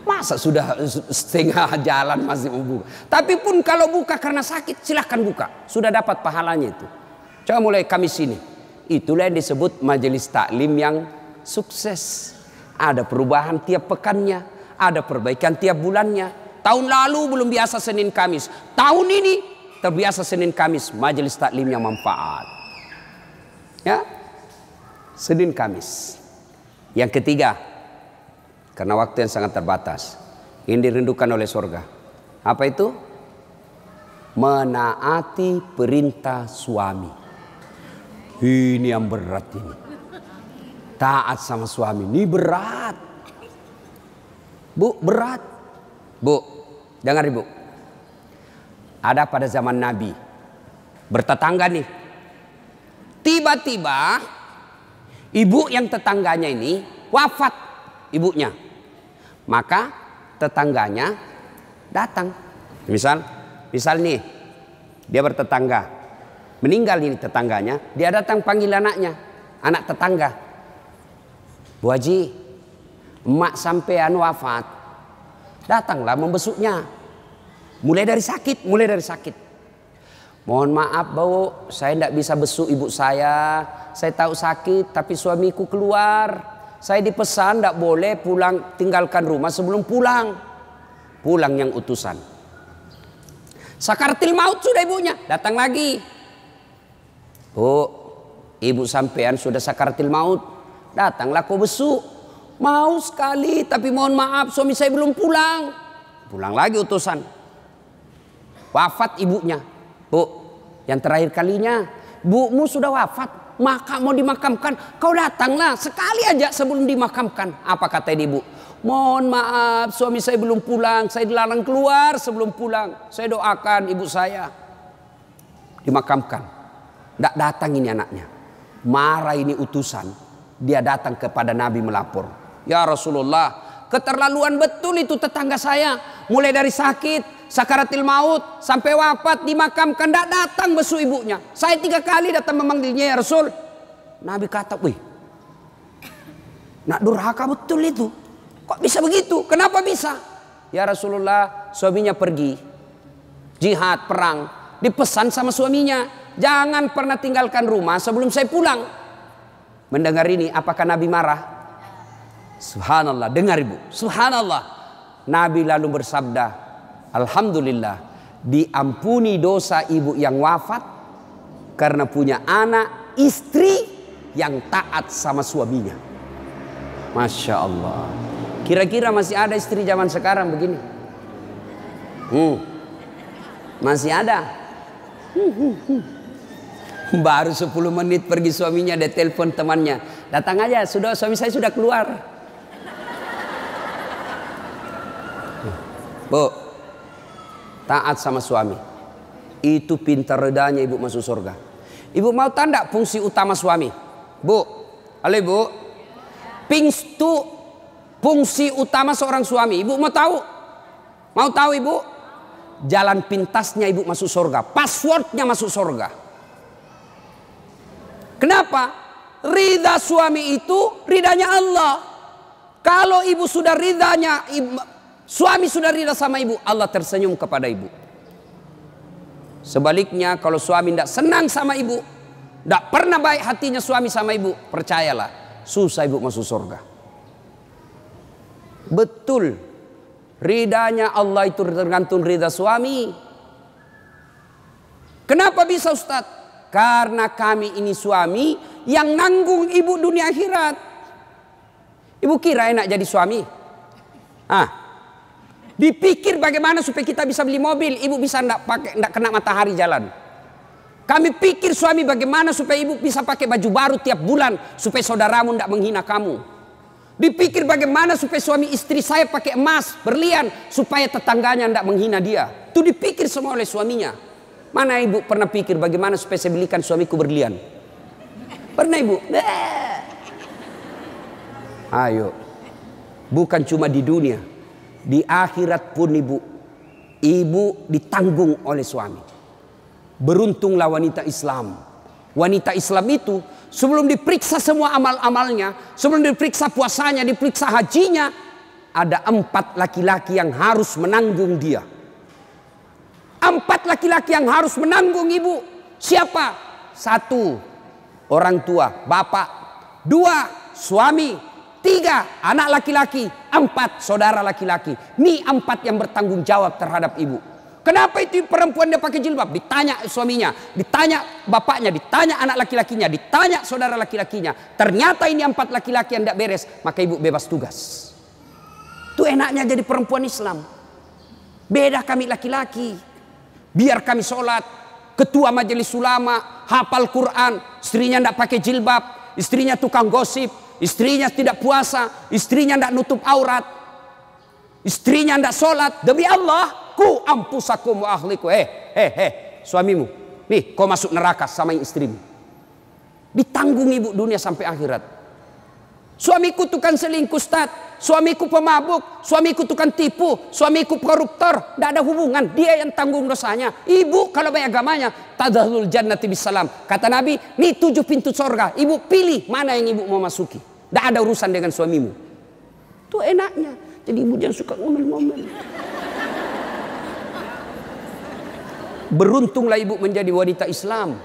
Masa sudah setengah jalan masih mau buka. Tapi pun kalau buka karena sakit silahkan buka. Sudah dapat pahalanya itu. Coba mulai Kamis ini. Itulah yang disebut majelis taklim yang sukses. Ada perubahan tiap pekannya. Ada perbaikan tiap bulannya. Tahun lalu belum biasa Senin Kamis. Tahun ini terbiasa Senin Kamis. Majelis taklim yang manfaat. Ya, Senin Kamis. Yang ketiga, karena waktu yang sangat terbatas, ini dirindukan oleh surga. Apa itu? Menaati perintah suami. Ini yang berat ini. Taat sama suami ini berat. Bu, berat. Bu, dengar Ibu. Ada pada zaman Nabi, bertetangga nih. Tiba-tiba ibu yang tetangganya ini wafat ibunya. Maka tetangganya datang. Misal nih dia bertetangga, meninggal ini tetangganya, dia datang panggil anaknya, anak tetangga. Bu Haji, emak sampean wafat. Datanglah membesuknya. Mulai dari sakit. Mohon maaf Bu, saya tidak bisa besuk ibu saya. Saya tahu sakit, tapi suamiku keluar. Saya dipesan tidak boleh pulang, tinggalkan rumah sebelum pulang. Pulang yang utusan. Sakaratil maut sudah ibunya, datang lagi. Bu, ibu sampean sudah sakaratil maut. Datanglah kau besuk. Mau sekali, tapi mohon maaf suami saya belum pulang. Pulang lagi utusan. Wafat ibunya. Bu, yang terakhir kalinya, bumu sudah wafat, maka mau dimakamkan, kau datanglah sekali aja sebelum dimakamkan. Apa kata ibu? Mohon maaf, suami saya belum pulang, saya dilarang keluar sebelum pulang. Saya doakan ibu saya dimakamkan. Tidak datang ini anaknya. Marah ini utusan. Dia datang kepada Nabi melapor. Ya Rasulullah, keterlaluan betul itu tetangga saya. Mulai dari sakit, sakaratil maut, sampai wafat, dimakamkan, tidak datang besuk ibunya. Saya 3 kali datang memanggilnya ya Rasul. Nabi kata, wih, nak durhaka betul itu. Kok bisa begitu? Kenapa bisa? Ya Rasulullah, suaminya pergi jihad, perang. Dipesan sama suaminya, jangan pernah tinggalkan rumah sebelum saya pulang. Mendengar ini, apakah Nabi marah? Subhanallah, dengar ibu. Subhanallah. Nabi lalu bersabda, alhamdulillah, diampuni dosa ibu yang wafat karena punya anak, istri yang taat sama suaminya. Masya Allah. Kira-kira masih ada istri zaman sekarang begini? Masih ada. Baru 10 menit pergi suaminya, dia telepon temannya. Datang aja, suami saya sudah keluar. Bu, taat sama suami. Itu pintar redanya ibu masuk surga. Ibu mau tanda fungsi utama suami? Bu, halo ibu. Fungsi utama seorang suami. Ibu mau tahu? Mau tahu ibu? Jalan pintasnya ibu masuk surga. Passwordnya masuk surga. Kenapa? Ridha suami itu ridhanya Allah. Kalau ibu sudah ridhanya, suami sudah ridha sama ibu, Allah tersenyum kepada ibu. Sebaliknya kalau suami tidak senang sama ibu, tidak pernah baik hatinya suami sama ibu, percayalah, susah ibu masuk surga. Betul, ridhanya Allah itu tergantung ridha suami. Kenapa bisa Ustaz? Karena kami ini suami yang nanggung ibu dunia akhirat. Ibu kira enak jadi suami? Dipikir bagaimana supaya kita bisa beli mobil, ibu bisa ndak kena matahari jalan. Kami pikir suami bagaimana supaya ibu bisa pakai baju baru tiap bulan supaya saudaramu ndak menghina kamu. Dipikir bagaimana supaya suami istri saya pakai emas, berlian supaya tetangganya ndak menghina dia. Itu dipikir semua oleh suaminya. Mana ibu pernah pikir bagaimana supaya saya belikan suamiku berlian? Pernah ibu? Ayo, bukan cuma di dunia, di akhirat pun ibu ditanggung oleh suami. Beruntunglah wanita Islam. Wanita Islam itu sebelum diperiksa semua amal-amalnya, sebelum diperiksa puasanya, diperiksa hajinya, ada 4 laki-laki yang harus menanggung dia. 4 laki-laki yang harus menanggung ibu. Siapa? 1, orang tua, bapak. 2, suami. 3, anak laki-laki. 4, saudara laki-laki. Ini 4 yang bertanggung jawab terhadap ibu. Kenapa itu perempuan dia pakai jilbab? Ditanya suaminya, ditanya bapaknya, ditanya anak laki-lakinya, ditanya saudara laki-lakinya. Ternyata ini 4 laki-laki yang tidak beres, maka ibu bebas tugas. Itu enaknya jadi perempuan Islam. Beda kami laki-laki. Biar kami sholat, ketua majelis ulama, hafal Quran, istrinya tidak pakai jilbab, istrinya tukang gosip, istrinya tidak puasa, istrinya tidak nutup aurat, istrinya tidak sholat. Demi Allah, ku ampusakum wa ahliku. Suamimu, nih kau masuk neraka sama istrimu. Ditanggung ibu dunia sampai akhirat. Suamiku tukang selingkuh Ustaz, suamiku pemabuk, suamiku tukang tipu, suamiku koruptor, tidak ada hubungan, dia yang tanggung dosanya. Ibu kalau baik agamanya, tadkhulul jannati bisalam. Kata Nabi, nih 7 pintu surga, ibu pilih mana yang ibu mau masuki. Tidak ada urusan dengan suamimu. Itu enaknya. Jadi ibu jangan suka ngomel-ngomel. Beruntunglah ibu menjadi wanita Islam.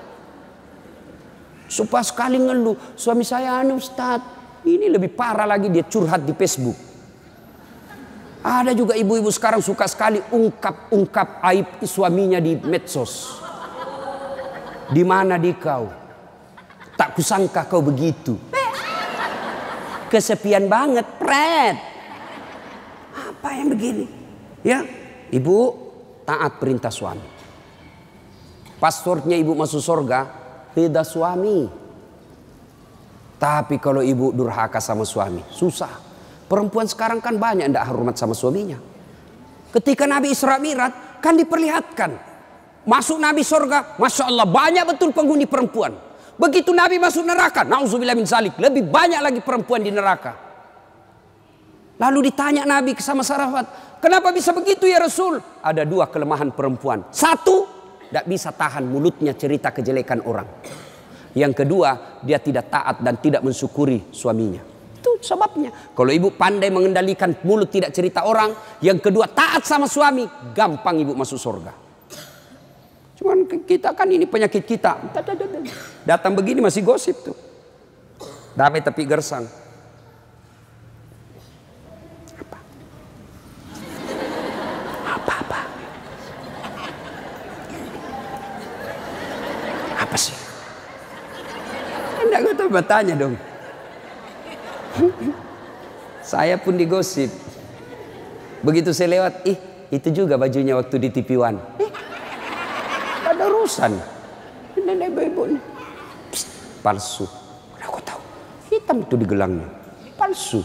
Supaya sekali ngeluh, suami saya Ustaz. Ini lebih parah lagi, dia curhat di Facebook. Ada juga ibu-ibu sekarang suka sekali ungkap aib suaminya di medsos. Di mana di kau? Tak kusangka kau begitu. Kesepian banget, pret. Apa yang begini? Ya, ibu taat perintah suami. Passwordnya ibu masuk surga, ridha suami. Tapi kalau ibu durhaka sama suami, susah. Perempuan sekarang kan banyak tidak hormat sama suaminya. Ketika Nabi Isra Mi'raj kan diperlihatkan. Masuk Nabi surga, Masya Allah banyak betul penghuni perempuan. Begitu Nabi masuk neraka, na'udzubillah min zalik, lebih banyak lagi perempuan di neraka. Lalu ditanya Nabi sama sahabat, kenapa bisa begitu ya Rasul? Ada 2 kelemahan perempuan. 1, tidak bisa tahan mulutnya cerita kejelekan orang. Yang kedua, dia tidak taat dan tidak mensyukuri suaminya. Itu sebabnya. Kalau ibu pandai mengendalikan mulut tidak cerita orang, yang kedua taat sama suami, gampang ibu masuk surga. Cuman kita kan ini penyakit kita. Datang begini masih gosip tuh. Damai tapi gersang. Apa? Apa sih? Enggak, gue tuh bertanya dong. Saya pun digosip. Begitu saya lewat, itu juga bajunya waktu di TV One. Ada urusan. Nenek ibu-ibu nih. Palsu. Aku tahu. Hitam perempuan itu di gelangnya. Palsu.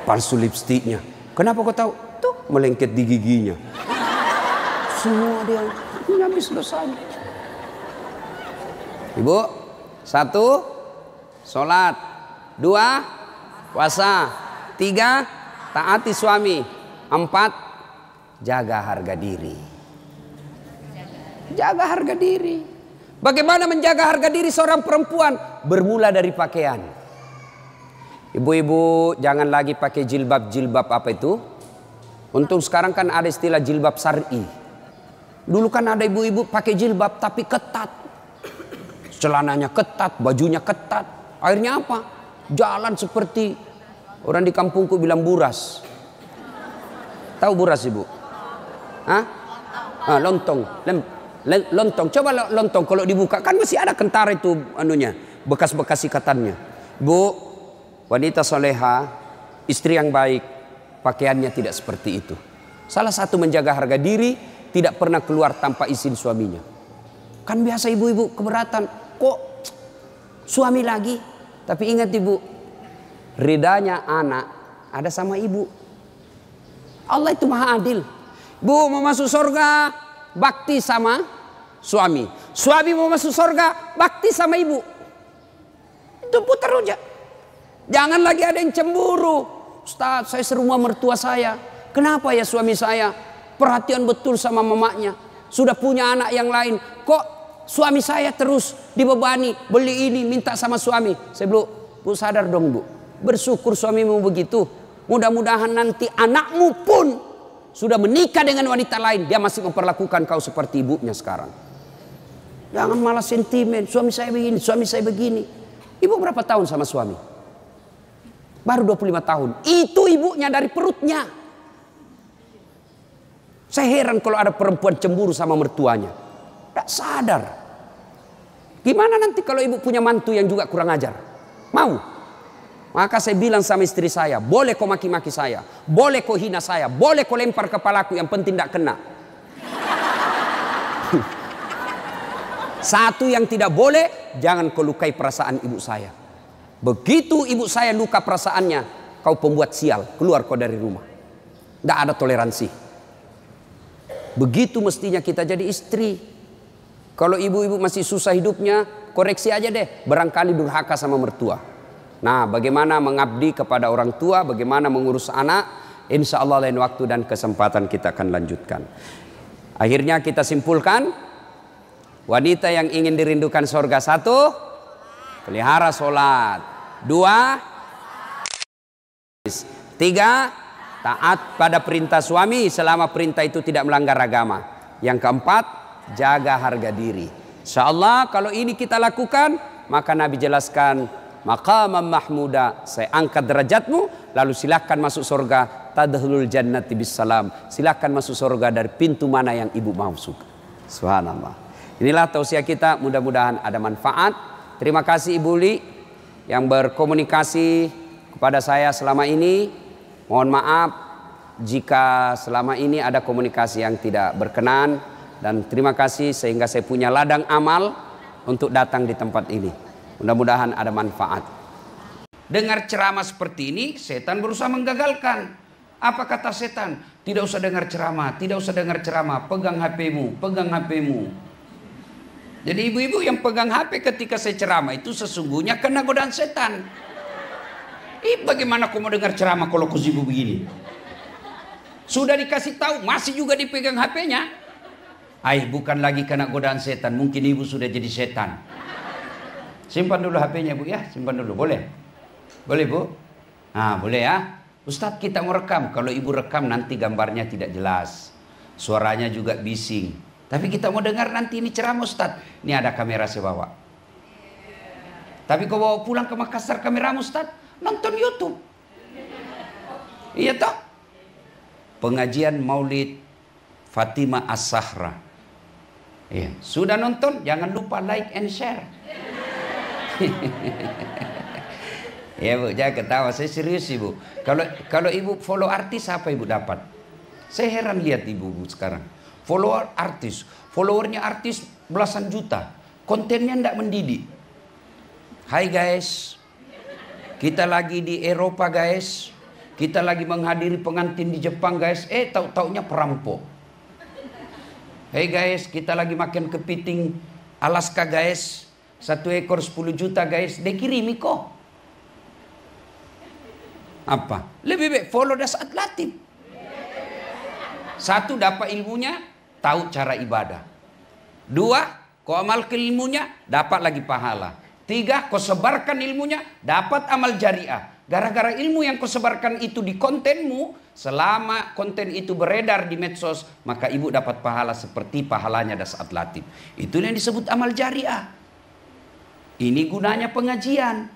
Palsu lipstiknya. Kenapa kau tahu? Tuh melengket di giginya. Semua dia habis selesai. Ibu, 1, sholat. 2, puasa. 3, taati suami. 4, jaga harga diri. Jaga harga diri. Bagaimana menjaga harga diri seorang perempuan? Bermula dari pakaian. Ibu-ibu jangan lagi pakai jilbab-jilbab apa itu. Untung sekarang kan ada istilah jilbab syar'i. Dulu kan ada ibu-ibu pakai jilbab tapi ketat. Celananya ketat, bajunya ketat. Akhirnya apa? Jalan seperti orang di kampungku bilang buras. Tahu buras ibu? Hah? Ah, lontong. Lontong. Coba lontong kalau dibuka kan masih ada kentara itu anunya, bekas-bekas ikatannya. Bu, wanita soleha, istri yang baik, pakaiannya tidak seperti itu. Salah satu menjaga harga diri, tidak pernah keluar tanpa izin suaminya. Kan biasa ibu-ibu keberatan, kok suami lagi? Tapi ingat ibu, ridanya anak ada sama ibu. Allah itu maha adil. Bu mau masuk surga, bakti sama suami. Suami mau masuk surga, bakti sama ibu. Itu putar aja. Jangan lagi ada yang cemburu. Ustaz, saya serumah mertua saya. Kenapa ya suami saya perhatian betul sama mamanya? Sudah punya anak yang lain. Kok suami saya terus dibebani, beli ini, minta sama suami. Saya bilang, bu sadar dong bu. Bersyukur suamimu begitu. Mudah-mudahan nanti anakmu pun sudah menikah dengan wanita lain, dia masih memperlakukan kau seperti ibunya sekarang. Jangan malah sentimen, suami saya begini, suami saya begini. Ibu berapa tahun sama suami? Baru 25 tahun. Itu ibunya dari perutnya. Saya heran kalau ada perempuan cemburu sama mertuanya. Tak sadar. Gimana nanti kalau ibu punya mantu yang juga kurang ajar? Mau? Maka saya bilang sama istri saya, boleh kau maki-maki saya, boleh kau hina saya, boleh kau lempar kepalaku, yang penting tidak kena. Satu yang tidak boleh, jangan kau lukai perasaan ibu saya. Begitu ibu saya luka perasaannya, kau pembuat sial, keluar kau dari rumah. Tidak ada toleransi. Begitu mestinya kita jadi istri. Kalau ibu-ibu masih susah hidupnya, koreksi aja deh, barangkali durhaka sama mertua. Nah, bagaimana mengabdi kepada orang tua, bagaimana mengurus anak, insya Allah lain waktu dan kesempatan kita akan lanjutkan. Akhirnya kita simpulkan, wanita yang ingin dirindukan surga, 1, pelihara sholat. 2, 3, taat pada perintah suami selama perintah itu tidak melanggar agama. Yang keempat, jaga harga diri. Insya Allah kalau ini kita lakukan, maka Nabi jelaskan, maqaman mahmuda, saya angkat derajatmu, lalu silakan masuk surga, tadkhulul jannati bisalam, silakan masuk surga dari pintu mana yang ibu mau suka. Subhanallah. Inilah tausiah kita, mudah-mudahan ada manfaat. Terima kasih Ibu Li yang berkomunikasi kepada saya selama ini. Mohon maaf jika selama ini ada komunikasi yang tidak berkenan, dan terima kasih sehingga saya punya ladang amal untuk datang di tempat ini. Mudah-mudahan ada manfaat. Dengar ceramah seperti ini, setan berusaha menggagalkan. Apa kata setan? Tidak usah dengar ceramah, tidak usah dengar ceramah. Pegang HP-mu, pegang HP-mu. Jadi ibu-ibu yang pegang HP ketika saya ceramah itu sesungguhnya kena godaan setan. Bagaimana kau mau dengar ceramah kalau kau sibuk begini? Sudah dikasih tahu, masih juga dipegang HP-nya. Bukan lagi kena godaan setan, mungkin ibu sudah jadi setan. Simpan dulu HP-nya Bu ya, simpan dulu, boleh? Boleh Bu? Nah boleh ya. Ustadz kita mau rekam, kalau ibu rekam nanti gambarnya tidak jelas, suaranya juga bising. Tapi kita mau dengar nanti ini ceramah Ustadz. Ini ada kamera saya bawa. Tapi kau bawa pulang ke Makassar kameramu Ustadz, nonton YouTube. Iya toh? Pengajian Maulid Fatimah As-Sahra. Iya, sudah nonton? Jangan lupa like and share. Ya Bu, jangan ketawa, saya serius Ibu. Kalau Ibu follow artis, apa Ibu dapat? Saya heran lihat Ibu sekarang. Follower artis, followernya artis belasan juta, kontennya tidak mendidik. Hai guys, kita lagi di Eropa guys. Kita lagi menghadiri pengantin di Jepang guys. Tahu-taunya perampok. Hey guys, kita lagi makan kepiting Alaska guys. 1 ekor 10 juta guys. Dekirimi kok. Apa? Lebih baik follow Das Atlatif. 1, dapat ilmunya, tahu cara ibadah. 2, kau amalkan ilmunya, dapat lagi pahala. 3, kau sebarkan ilmunya, dapat amal jariah. Gara-gara ilmu yang kau sebarkan itu di kontenmu, selama konten itu beredar di medsos, maka ibu dapat pahala seperti pahalanya Das Atlatif. Itu yang disebut amal jariah. Ini gunanya pengajian.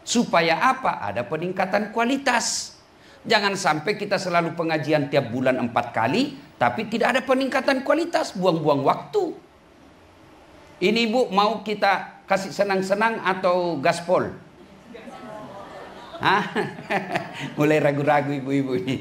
Supaya apa? Ada peningkatan kualitas. Jangan sampai kita selalu pengajian tiap bulan 4 kali, tapi tidak ada peningkatan kualitas, buang-buang waktu. Ini ibu mau kita kasih senang-senang atau gaspol? Mulai ragu-ragu ibu-ibu ini.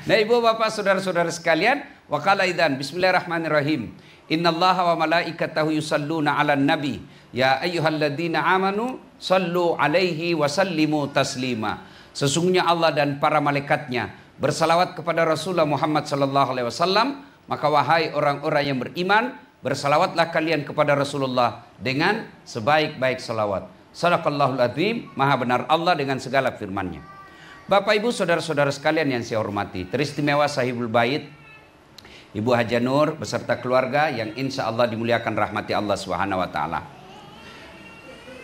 Nah ibu bapak saudara-saudara sekalian, waqala idzan bismillahirrahmanirrahim. Innallaha wa malaikatahu yusalluna 'alan nabi ya ayyuhalladzina amanu sallu 'alaihi wa sallimu taslima. Sesungguhnya Allah dan para malaikatnya bersalawat kepada Rasulullah Muhammad sallallahu alaihi wasallam, maka wahai orang-orang yang beriman, bersalawatlah kalian kepada Rasulullah dengan sebaik-baik salawat. Sadaqallahul adzim, maha benar Allah dengan segala firman-Nya. Bapak Ibu saudara-saudara sekalian yang saya hormati, teristimewa sahibul bait Ibu Haja Nur beserta keluarga yang insya Allah dimuliakan rahmati Allah Subhanahu wa taala.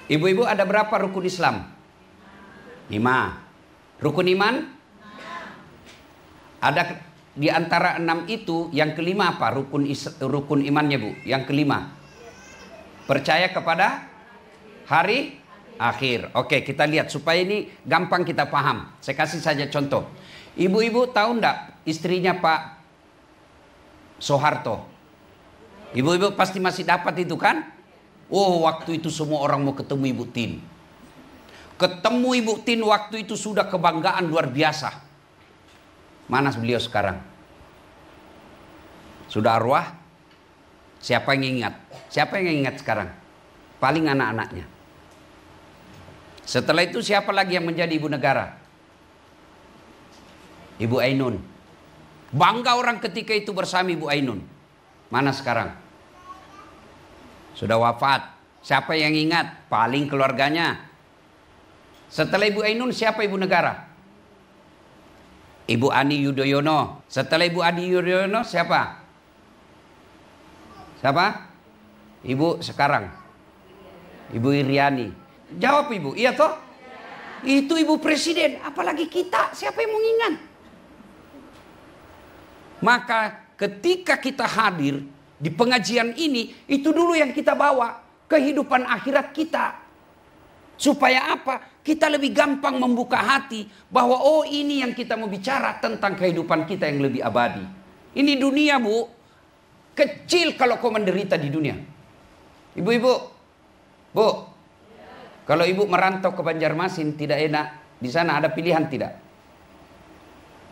Ibu-ibu, ada berapa rukun Islam? 5. Rukun iman? Ada di antara 6 itu yang kelima apa? Rukun imannya Bu. Yang kelima, percaya kepada hari akhir. Oke, kita lihat supaya ini gampang kita paham. Saya kasih saja contoh. Ibu-ibu tahu enggak istrinya Pak Soeharto? Ibu-ibu pasti masih dapat itu kan? Oh, waktu itu semua orang mau ketemu Ibu Tin. Ketemu Ibu Tin waktu itu sudah kebanggaan luar biasa. Mana beliau sekarang? Sudah arwah? Siapa yang ingat? Siapa yang ingat sekarang? Paling anak-anaknya. Setelah itu siapa lagi yang menjadi ibu negara? Ibu Ainun. Bangga orang ketika itu bersama Ibu Ainun. Mana sekarang? Sudah wafat. Siapa yang ingat? Paling keluarganya. Setelah Ibu Ainun siapa ibu negara? Ibu Ani Yudhoyono. Setelah Ibu Ani Yudhoyono siapa? Siapa? Ibu sekarang. Ibu Iriani. Jawab ibu, iya toh? Itu ibu presiden, apalagi kita, siapa yang mau ingat? Maka ketika kita hadir di pengajian ini, itu dulu yang kita bawa, kehidupan akhirat kita. Supaya apa? Kita lebih gampang membuka hati bahwa oh ini yang kita mau bicara tentang kehidupan kita yang lebih abadi. Ini dunia Bu, kecil kalau kau menderita di dunia. Ibu-ibu, Bu, kalau ibu merantau ke Banjarmasin tidak enak, di sana ada pilihan tidak?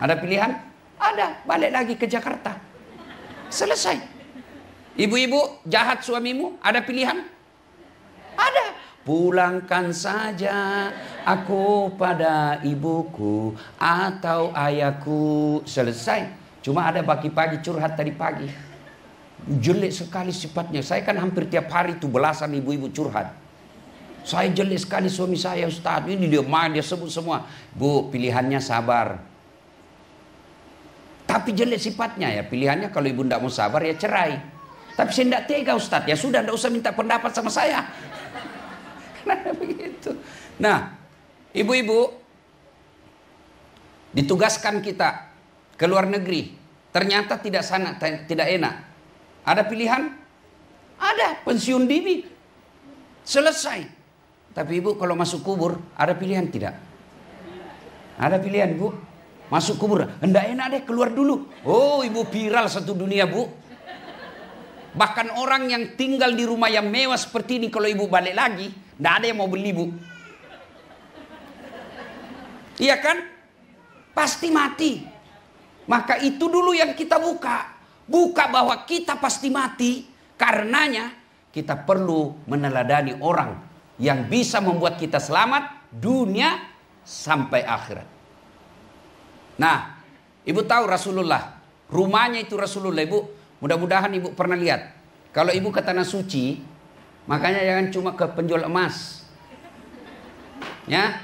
Ada pilihan? Ada, balik lagi ke Jakarta. Selesai. Ibu-ibu, jahat suamimu, ada pilihan? Ada. Pulangkan saja aku pada ibuku atau ayahku. Selesai. Cuma ada pagi-pagi curhat tadi pagi. Jelek sekali sifatnya. Saya kan hampir tiap hari tuh belasan ibu-ibu curhat. Saya jelek sekali suami saya Ustaz. Ini dia main, dia sebut semua. Bu, pilihannya sabar. Tapi jelek sifatnya ya. Pilihannya kalau ibu tidak mau sabar ya cerai. Tapi saya tidak tega Ustaz. Ya sudah, tidak usah minta pendapat sama saya. Kenapa begitu? Nah, ibu-ibu ditugaskan kita ke luar negeri. Ternyata tidak enak. Ada pilihan? Ada, pensiun dini. Selesai. Tapi ibu kalau masuk kubur ada pilihan tidak? Ada pilihan Bu. Masuk kubur, hendak enak deh keluar dulu. Oh ibu viral satu dunia Bu. Bahkan orang yang tinggal di rumah yang mewah seperti ini kalau ibu balik lagi, tidak ada yang mau beli Bu. Iya kan? Pasti mati. Maka itu dulu yang kita buka. Buka bahwa kita pasti mati. Karenanya kita perlu meneladani orang yang bisa membuat kita selamat dunia sampai akhirat. Nah, ibu tahu Rasulullah, rumahnya itu Rasulullah, ibu. Mudah-mudahan ibu pernah lihat. Kalau ibu ke Tanah Suci, makanya jangan cuma ke penjual emas. Ya,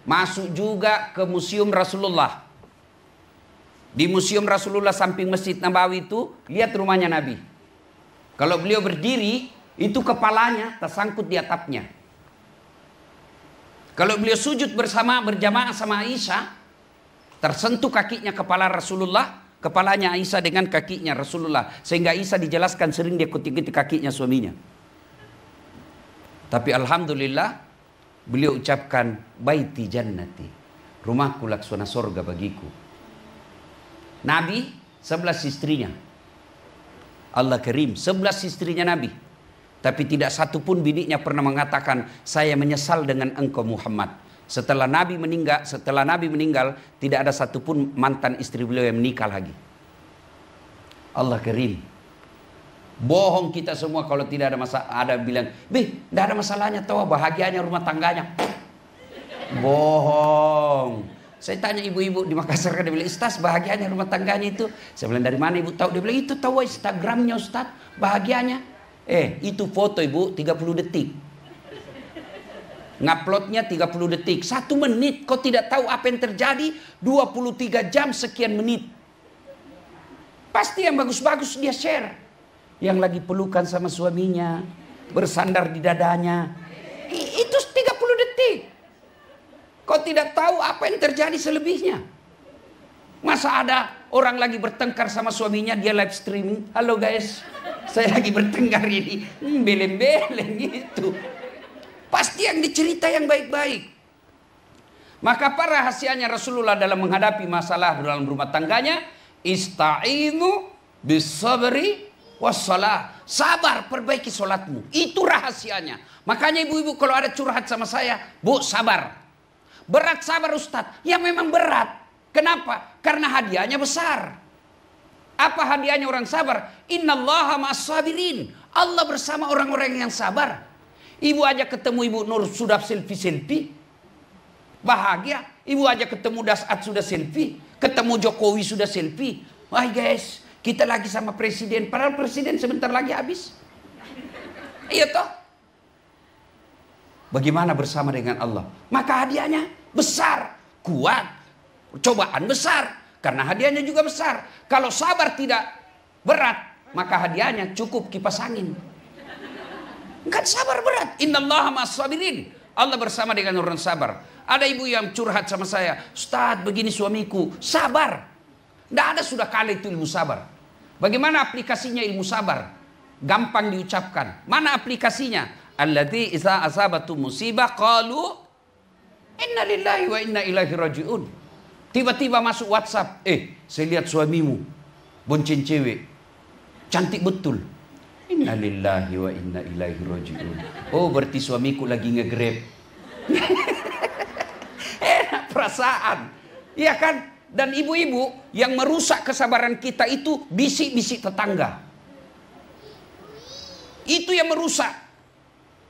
masuk juga ke Museum Rasulullah. Di Museum Rasulullah samping Masjid Nabawi itu, lihat rumahnya Nabi. Kalau beliau berdiri, itu kepalanya tersangkut di atapnya. Kalau beliau sujud berjamaah sama Aisyah, tersentuh kakinya kepala Rasulullah, kepalanya Aisyah dengan kakinya Rasulullah. Sehingga Aisyah dijelaskan sering dia ikuti kakinya suaminya. Tapi alhamdulillah beliau ucapkan baiti jannati, rumahku laksana sorga bagiku. Nabi 11 istrinya, Allah Karim 11 istrinya Nabi. Tapi tidak satu pun biniknya pernah mengatakan saya menyesal dengan engkau Muhammad. Setelah Nabi meninggal, tidak ada satupun mantan istri beliau yang menikah lagi. Allah Karim. Bohong kita semua kalau tidak ada masalah. Ada bilang, tidak ada masalahnya, tahu bahagianya rumah tangganya. Bohong. Saya tanya ibu-ibu di Makassar, dia bilang, Ustaz bahagianya rumah tangganya itu. Saya bilang, dari mana ibu tahu? Dia bilang, itu tahu Instagramnya Ustaz, bahagianya. Itu foto ibu 30 detik. Nguploadnya 30 detik. 1 menit kau tidak tahu apa yang terjadi. 23 jam sekian menit. Pasti yang bagus-bagus dia share. Yang lagi pelukan sama suaminya, bersandar di dadanya. Itu 30 detik. Kau tidak tahu apa yang terjadi selebihnya. Masa ada orang lagi bertengkar sama suaminya, dia live streaming. Halo guys, saya lagi bertengkar ini. Beleng-beleng gitu. Pasti yang dicerita yang baik-baik. Maka apa rahasianya Rasulullah dalam menghadapi masalah dalam rumah tangganya? Ista'inu bisabri wassalah. Sabar, perbaiki solatmu. Itu rahasianya. Makanya ibu-ibu kalau ada curhat sama saya, Bu sabar. Berat sabar Ustadz. Ya memang berat. Kenapa? Karena hadiahnya besar. Apa hadiahnya orang sabar? Innallaha ma'as-sabirin. Allah bersama orang-orang yang sabar. Ibu aja ketemu Ibu Nur sudah selfie-selfie. Bahagia. Ibu aja ketemu Dasat sudah selfie. Ketemu Jokowi sudah selfie. Wah guys, kita lagi sama presiden. Padahal presiden sebentar lagi habis. Iya toh? Bagaimana bersama dengan Allah? Maka hadiahnya besar, kuat. Cobaan besar, karena hadiahnya juga besar. Kalau sabar tidak berat, maka hadiahnya cukup kipas angin. Kan sabar berat. Innallaha ma'as-sabirin. Allah bersama dengan orang sabar. Ada ibu yang curhat sama saya, Ustaz begini suamiku, sabar. Tidak ada sudah kali itu ilmu sabar. Bagaimana aplikasinya ilmu sabar? Gampang diucapkan. Mana aplikasinya? Allati iza asabatu musibah qalu inna lillahi wa inna ilaihi raji'un. Tiba-tiba masuk WhatsApp, saya lihat suamimu bonceng cewek, cantik betul. Inna lillahi wa inna ilaihi raji'un. Oh berarti suamiku lagi nge-grab. Enak perasaan, iya kan? Dan ibu-ibu yang merusak kesabaran kita itu bisik-bisik tetangga. Itu yang merusak.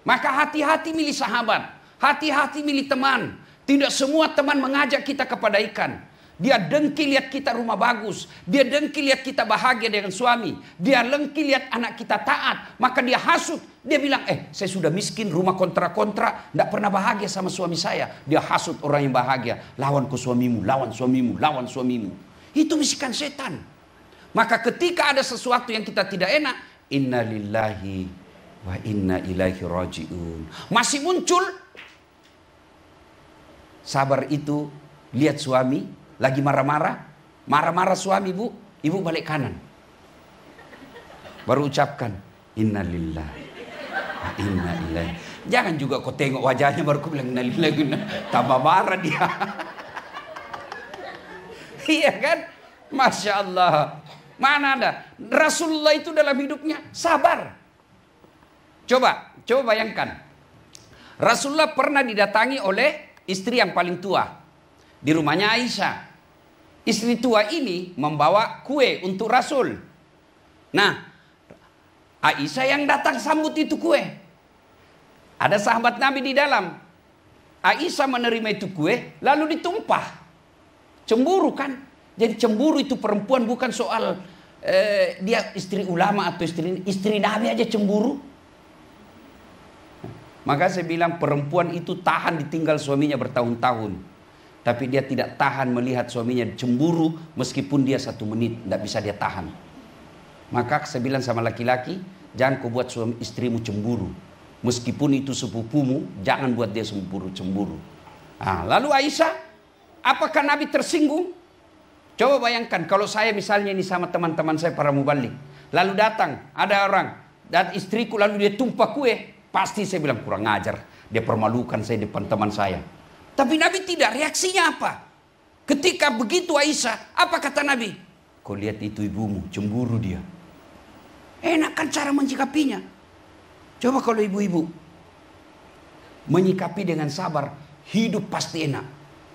Maka hati-hati milih sahabat, hati-hati milih teman. Tidak semua teman mengajak kita kepada ikan. Dia dengki lihat kita rumah bagus. Dia dengki lihat kita bahagia dengan suami. Dia dengki lihat anak kita taat. Maka dia hasut. Dia bilang, saya sudah miskin, rumah kontra-kontra. Tidak pernah bahagia sama suami saya. Dia hasut orang yang bahagia. Lawan ke suamimu, lawan suamimu, lawan suamimu. Itu bisikan setan. Maka ketika ada sesuatu yang kita tidak enak. Inna lillahi wa inna ilaihi raji'un. Masih muncul. Sabar itu, lihat suami lagi marah-marah. Marah-marah suami ibu balik kanan. Baru ucapkan innalillahi wa inna ilaihi. Jangan juga kau tengok wajahnya baru kau bilang innalillahi. Tambah marah dia. Iya kan? Masya Allah. Mana ada? Rasulullah itu dalam hidupnya sabar. Coba bayangkan. Rasulullah pernah didatangi oleh istri yang paling tua di rumahnya Aisyah. Istri tua ini membawa kue untuk Rasul. Nah, Aisyah yang datang sambut itu kue. Ada sahabat Nabi di dalam. Aisyah menerima itu kue, lalu ditumpah. Cemburu kan? Jadi cemburu itu perempuan bukan soal dia istri ulama atau istri Nabi aja cemburu. Maka saya bilang perempuan itu tahan ditinggal suaminya bertahun-tahun. Tapi dia tidak tahan melihat suaminya cemburu meskipun dia 1 menit. Tidak bisa dia tahan. Maka saya bilang sama laki-laki, jangan kau buat suami istrimu cemburu. Meskipun itu sepupumu, jangan buat dia cemburu. Nah, lalu Aisyah, apakah Nabi tersinggung? Coba bayangkan kalau saya misalnya ini sama teman-teman saya para mubalik. Lalu datang, ada orang, dan istriku lalu dia tumpah kue. Pasti saya bilang kurang ajar. Dia permalukan saya depan teman saya. Tapi Nabi tidak, reaksinya apa? Ketika begitu Aisyah, apa kata Nabi? Kau lihat itu ibumu, cemburu dia. Enak kan cara menyikapinya. Coba kalau ibu-ibu menyikapi dengan sabar, hidup pasti enak.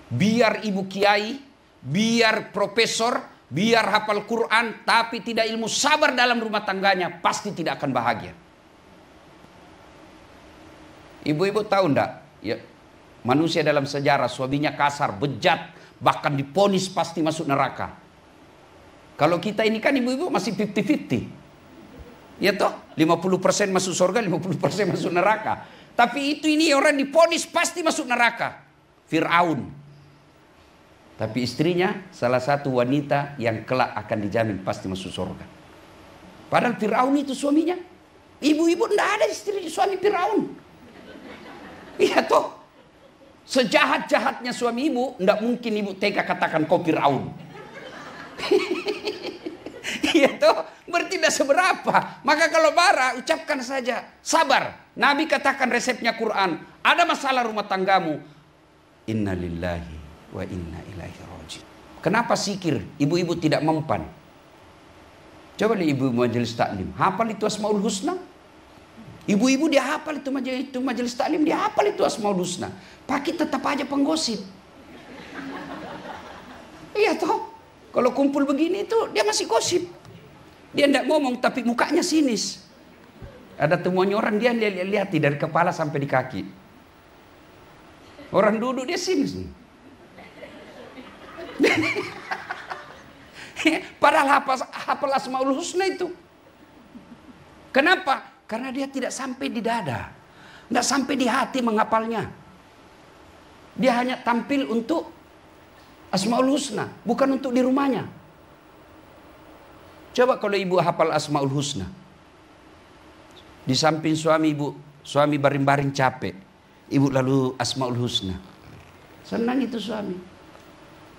Biar ibu kiai, biar profesor, biar hafal Quran, tapi tidak ilmu sabar dalam rumah tangganya, pasti tidak akan bahagia. Ibu-ibu tahu enggak? Ya, manusia dalam sejarah suaminya kasar, bejat, bahkan diponis pasti masuk neraka. Kalau kita ini kan ibu-ibu masih 50-50. Ya toh, 50% masuk surga, 50% masuk neraka. Tapi ini orang diponis pasti masuk neraka. Fir'aun. Tapi istrinya salah satu wanita yang kelak akan dijamin pasti masuk surga. Padahal Fir'aun itu suaminya. Ibu-ibu tidak ada istri suami Fir'aun. Iya toh. Sejahat-jahatnya suami ibu, tidak mungkin ibu tega katakan kau Fir'aun. Iya toh, berarti tidak seberapa. Maka kalau marah, ucapkan saja sabar. Nabi katakan resepnya Quran. Ada masalah rumah tanggamu, inna lillahi wa inna ilaihi raji'un. Kenapa sikir ibu-ibu tidak mempan? Coba lihat ibu majelis taklim, hafal itu Asmaul Husna. Ibu-ibu dia hafal itu majelis taklim, dia hafal itu Asmaul Husna. Pakai tetap aja penggosip. Iya toh, kalau kumpul begini itu dia masih gosip. Dia tidak ngomong tapi mukanya sinis. Ada temuannya orang dia lihat dari kepala sampai di kaki. Orang duduk dia sinis. Padahal hafal Asmaul Husna itu. Kenapa? Karena dia tidak sampai di dada. Tidak sampai di hati menghafalnya. Dia hanya tampil untuk Asmaul Husna, bukan untuk di rumahnya. Coba kalau ibu hafal Asmaul Husna. Di samping suami ibu, suami baring-baring capek. Ibu lalu Asmaul Husna. Senang itu suami.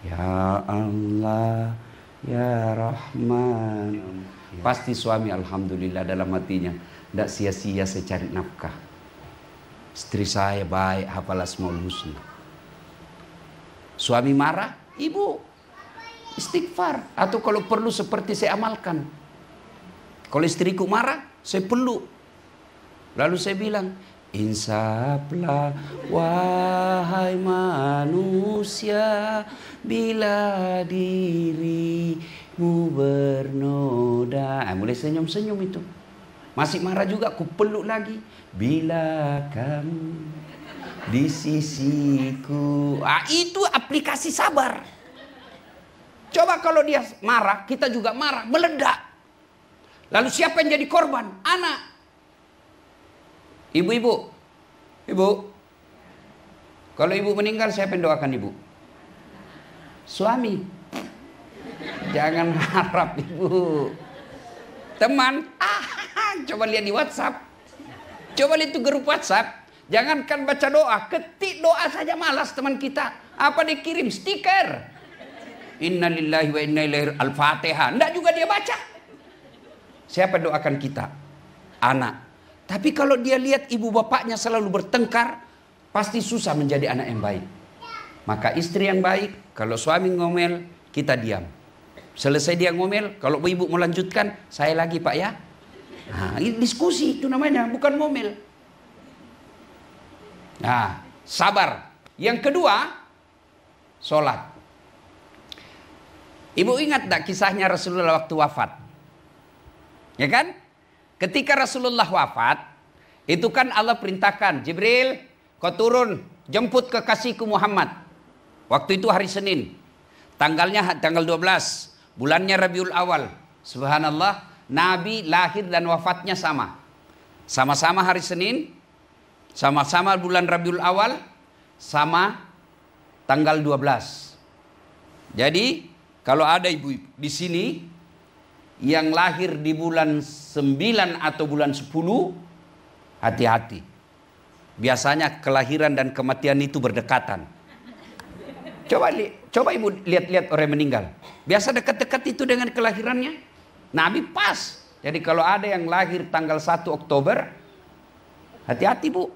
Ya Allah, ya Rahman. Pasti suami alhamdulillah dalam hatinya. Tidak sia-sia saya cari nafkah. Istri saya baik hafal Asmaul Husna. Suami marah, ibu istighfar. Atau kalau perlu seperti saya amalkan. Kalau istriku marah, saya peluk. Lalu saya bilang, insaflah wahai manusia, bila dirimu bernoda. Mulai senyum-senyum itu. Masih marah juga, aku peluk lagi. Bila kamu di sisiku. Itu aplikasi sabar. Coba kalau dia marah, kita juga marah, meledak. Lalu siapa yang jadi korban? Anak. Ibu-ibu. Ibu. Kalau ibu meninggal, siapa yang doakan ibu? Suami. Jangan harap ibu. Teman. Coba lihat di WhatsApp. Coba lihat itu grup WhatsApp. Jangankan baca doa, ketik doa saja malas teman kita. Apa dikirim? Stiker. Inna lillahi wa inna ilaihi al-Fatihah. Tidak juga dia baca. Siapa doakan kita? Anak. Tapi kalau dia lihat ibu bapaknya selalu bertengkar, pasti susah menjadi anak yang baik. Maka istri yang baik, kalau suami ngomel, kita diam. Selesai dia ngomel, kalau ibu mau lanjutkan, saya lagi pak ya. Nah, ini diskusi itu namanya, bukan ngomel. Nah, sabar. Yang kedua, sholat. Ibu ingat tak kisahnya Rasulullah waktu wafat? Ya kan? ketika Rasulullah wafat, itu kan Allah perintahkan, Jibril, kau turun, jemput kekasihku Muhammad. Waktu itu hari Senin. Tanggalnya tanggal 12. Bulannya Rabiul Awal. Subhanallah, Nabi lahir dan wafatnya sama. Sama-sama hari Senin, sama-sama bulan Rabiul Awal, sama tanggal 12. Jadi, kalau ada ibu di sini yang lahir di bulan 9 atau bulan 10, hati-hati. Biasanya kelahiran dan kematian itu berdekatan. Coba ibu lihat-lihat orang meninggal. Biasa dekat-dekat itu dengan kelahirannya. Nabi pas. Jadi kalau ada yang lahir tanggal 1 Oktober, hati-hati bu.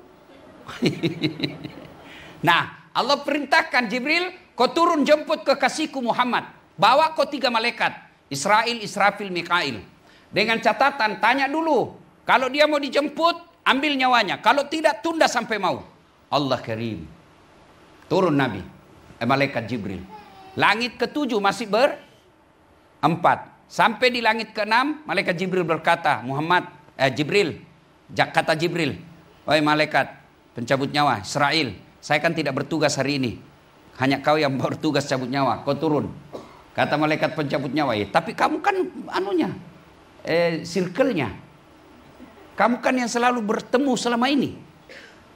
Nah, Allah perintahkan Jibril, kau turun jemput kekasihku Muhammad. Bawa kau 3 malaikat. Israel, Israfil, Mikail. Dengan catatan, tanya dulu. Kalau dia mau dijemput, ambil nyawanya. Kalau tidak, tunda sampai mau. Allah Karim. Turun Nabi. Malaikat Jibril. Langit ke-7 masih berempat. Sampai di langit ke-6, malaikat Jibril berkata, Jibril, kata Jibril, wahai malaikat pencabut nyawa, Israel, saya kan tidak bertugas hari ini. Hanya kau yang bertugas cabut nyawa, kau turun. Kata malaikat pencabut nyawa, tapi kamu kan circle-nya. Kamu kan yang selalu bertemu selama ini.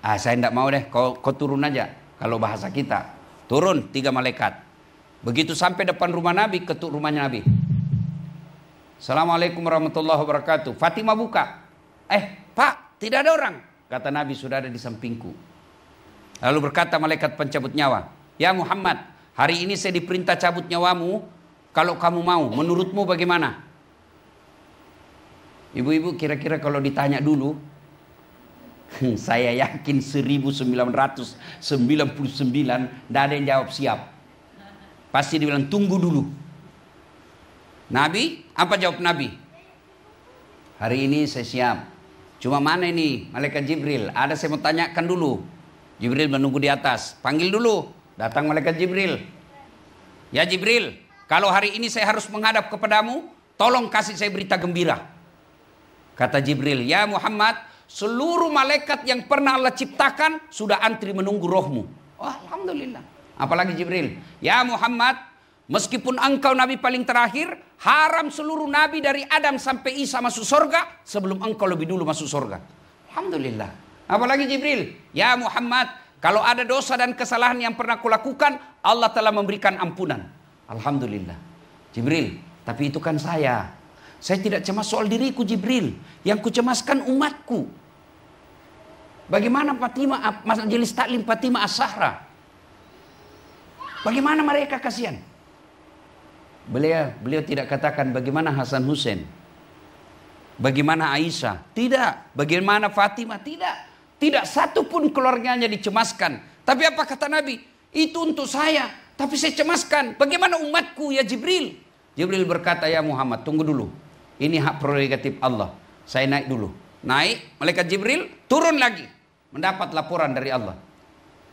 Saya tidak mau deh, kau turun aja. Kalau bahasa kita. Turun 3 malaikat. Begitu sampai depan rumah Nabi, ketuk rumahnya Nabi. Assalamualaikum warahmatullahi wabarakatuh. Fatimah buka. Pak, tidak ada orang. Kata Nabi, sudah ada di sampingku. Lalu berkata malaikat pencabut nyawa, ya Muhammad, hari ini saya diperintah cabut nyawamu. Kalau kamu mau, menurutmu bagaimana? Ibu-ibu kira-kira kalau ditanya dulu, saya yakin 1999 tidak ada yang jawab siap. Pasti dibilang tunggu dulu. Nabi, apa jawab Nabi? Hari ini saya siap. Cuma mana ini malaikat Jibril? Ada saya mau tanyakan dulu. Jibril menunggu di atas. Panggil dulu. Datang malaikat Jibril. Ya Jibril, kalau hari ini saya harus menghadap kepadamu, tolong kasih saya berita gembira. Kata Jibril, ya Muhammad, seluruh malaikat yang pernah Allah ciptakan sudah antri menunggu rohmu. Oh, alhamdulillah. Apalagi Jibril. Ya Muhammad, meskipun engkau nabi paling terakhir, haram seluruh nabi dari Adam sampai Isa masuk surga sebelum engkau lebih dulu masuk surga. Alhamdulillah. Apalagi Jibril. Ya Muhammad, kalau ada dosa dan kesalahan yang pernah kulakukan, Allah telah memberikan ampunan. Alhamdulillah. Jibril, tapi itu kan saya. Saya tidak cemas soal diriku Jibril. Yang kucemaskan umatku. Bagaimana Fatimah, Majelis Taklim Fatimah As-Zahra? Bagaimana mereka kasihan? Beliau tidak katakan bagaimana Hasan Hussein. Bagaimana Aisyah? Tidak. Bagaimana Fatimah? Tidak. Tidak satu pun keluarganya dicemaskan. Tapi apa kata Nabi? Itu untuk saya. Tapi saya cemaskan. Bagaimana umatku ya Jibril? Jibril berkata, ya Muhammad, tunggu dulu. Ini hak prerogatif Allah. Saya naik dulu. Naik, malaikat Jibril turun lagi. Mendapat laporan dari Allah.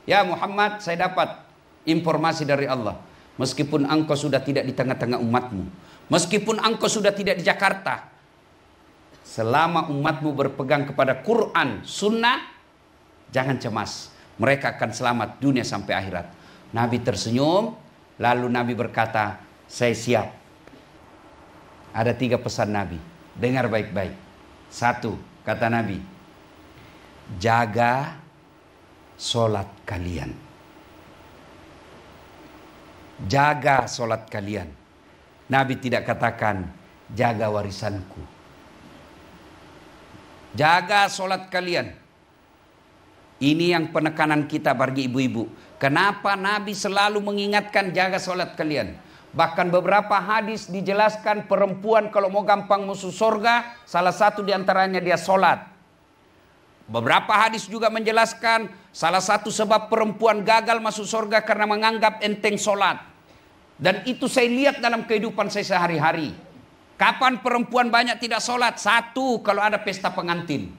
Ya Muhammad, saya dapat informasi dari Allah. Meskipun engkau sudah tidak di tengah-tengah umatmu. Meskipun engkau sudah tidak di Jakarta. Selama umatmu berpegang kepada Quran, Sunnah, jangan cemas. Mereka akan selamat dunia sampai akhirat. Nabi tersenyum. Lalu Nabi berkata, saya siap. Ada 3 pesan Nabi. Dengar baik-baik. 1, kata Nabi, jaga solat kalian. Jaga solat kalian. Nabi tidak katakan jaga warisanku. Jaga solat kalian. Ini yang penekanan kita bagi ibu-ibu. Kenapa Nabi selalu mengingatkan jaga solat kalian? Bahkan beberapa hadis dijelaskan perempuan kalau mau gampang masuk surga, salah satu diantaranya dia solat. Beberapa hadis juga menjelaskan salah satu sebab perempuan gagal masuk surga karena menganggap enteng solat. Dan itu saya lihat dalam kehidupan saya sehari-hari. Kapan perempuan banyak tidak solat? 1, kalau ada pesta pengantin.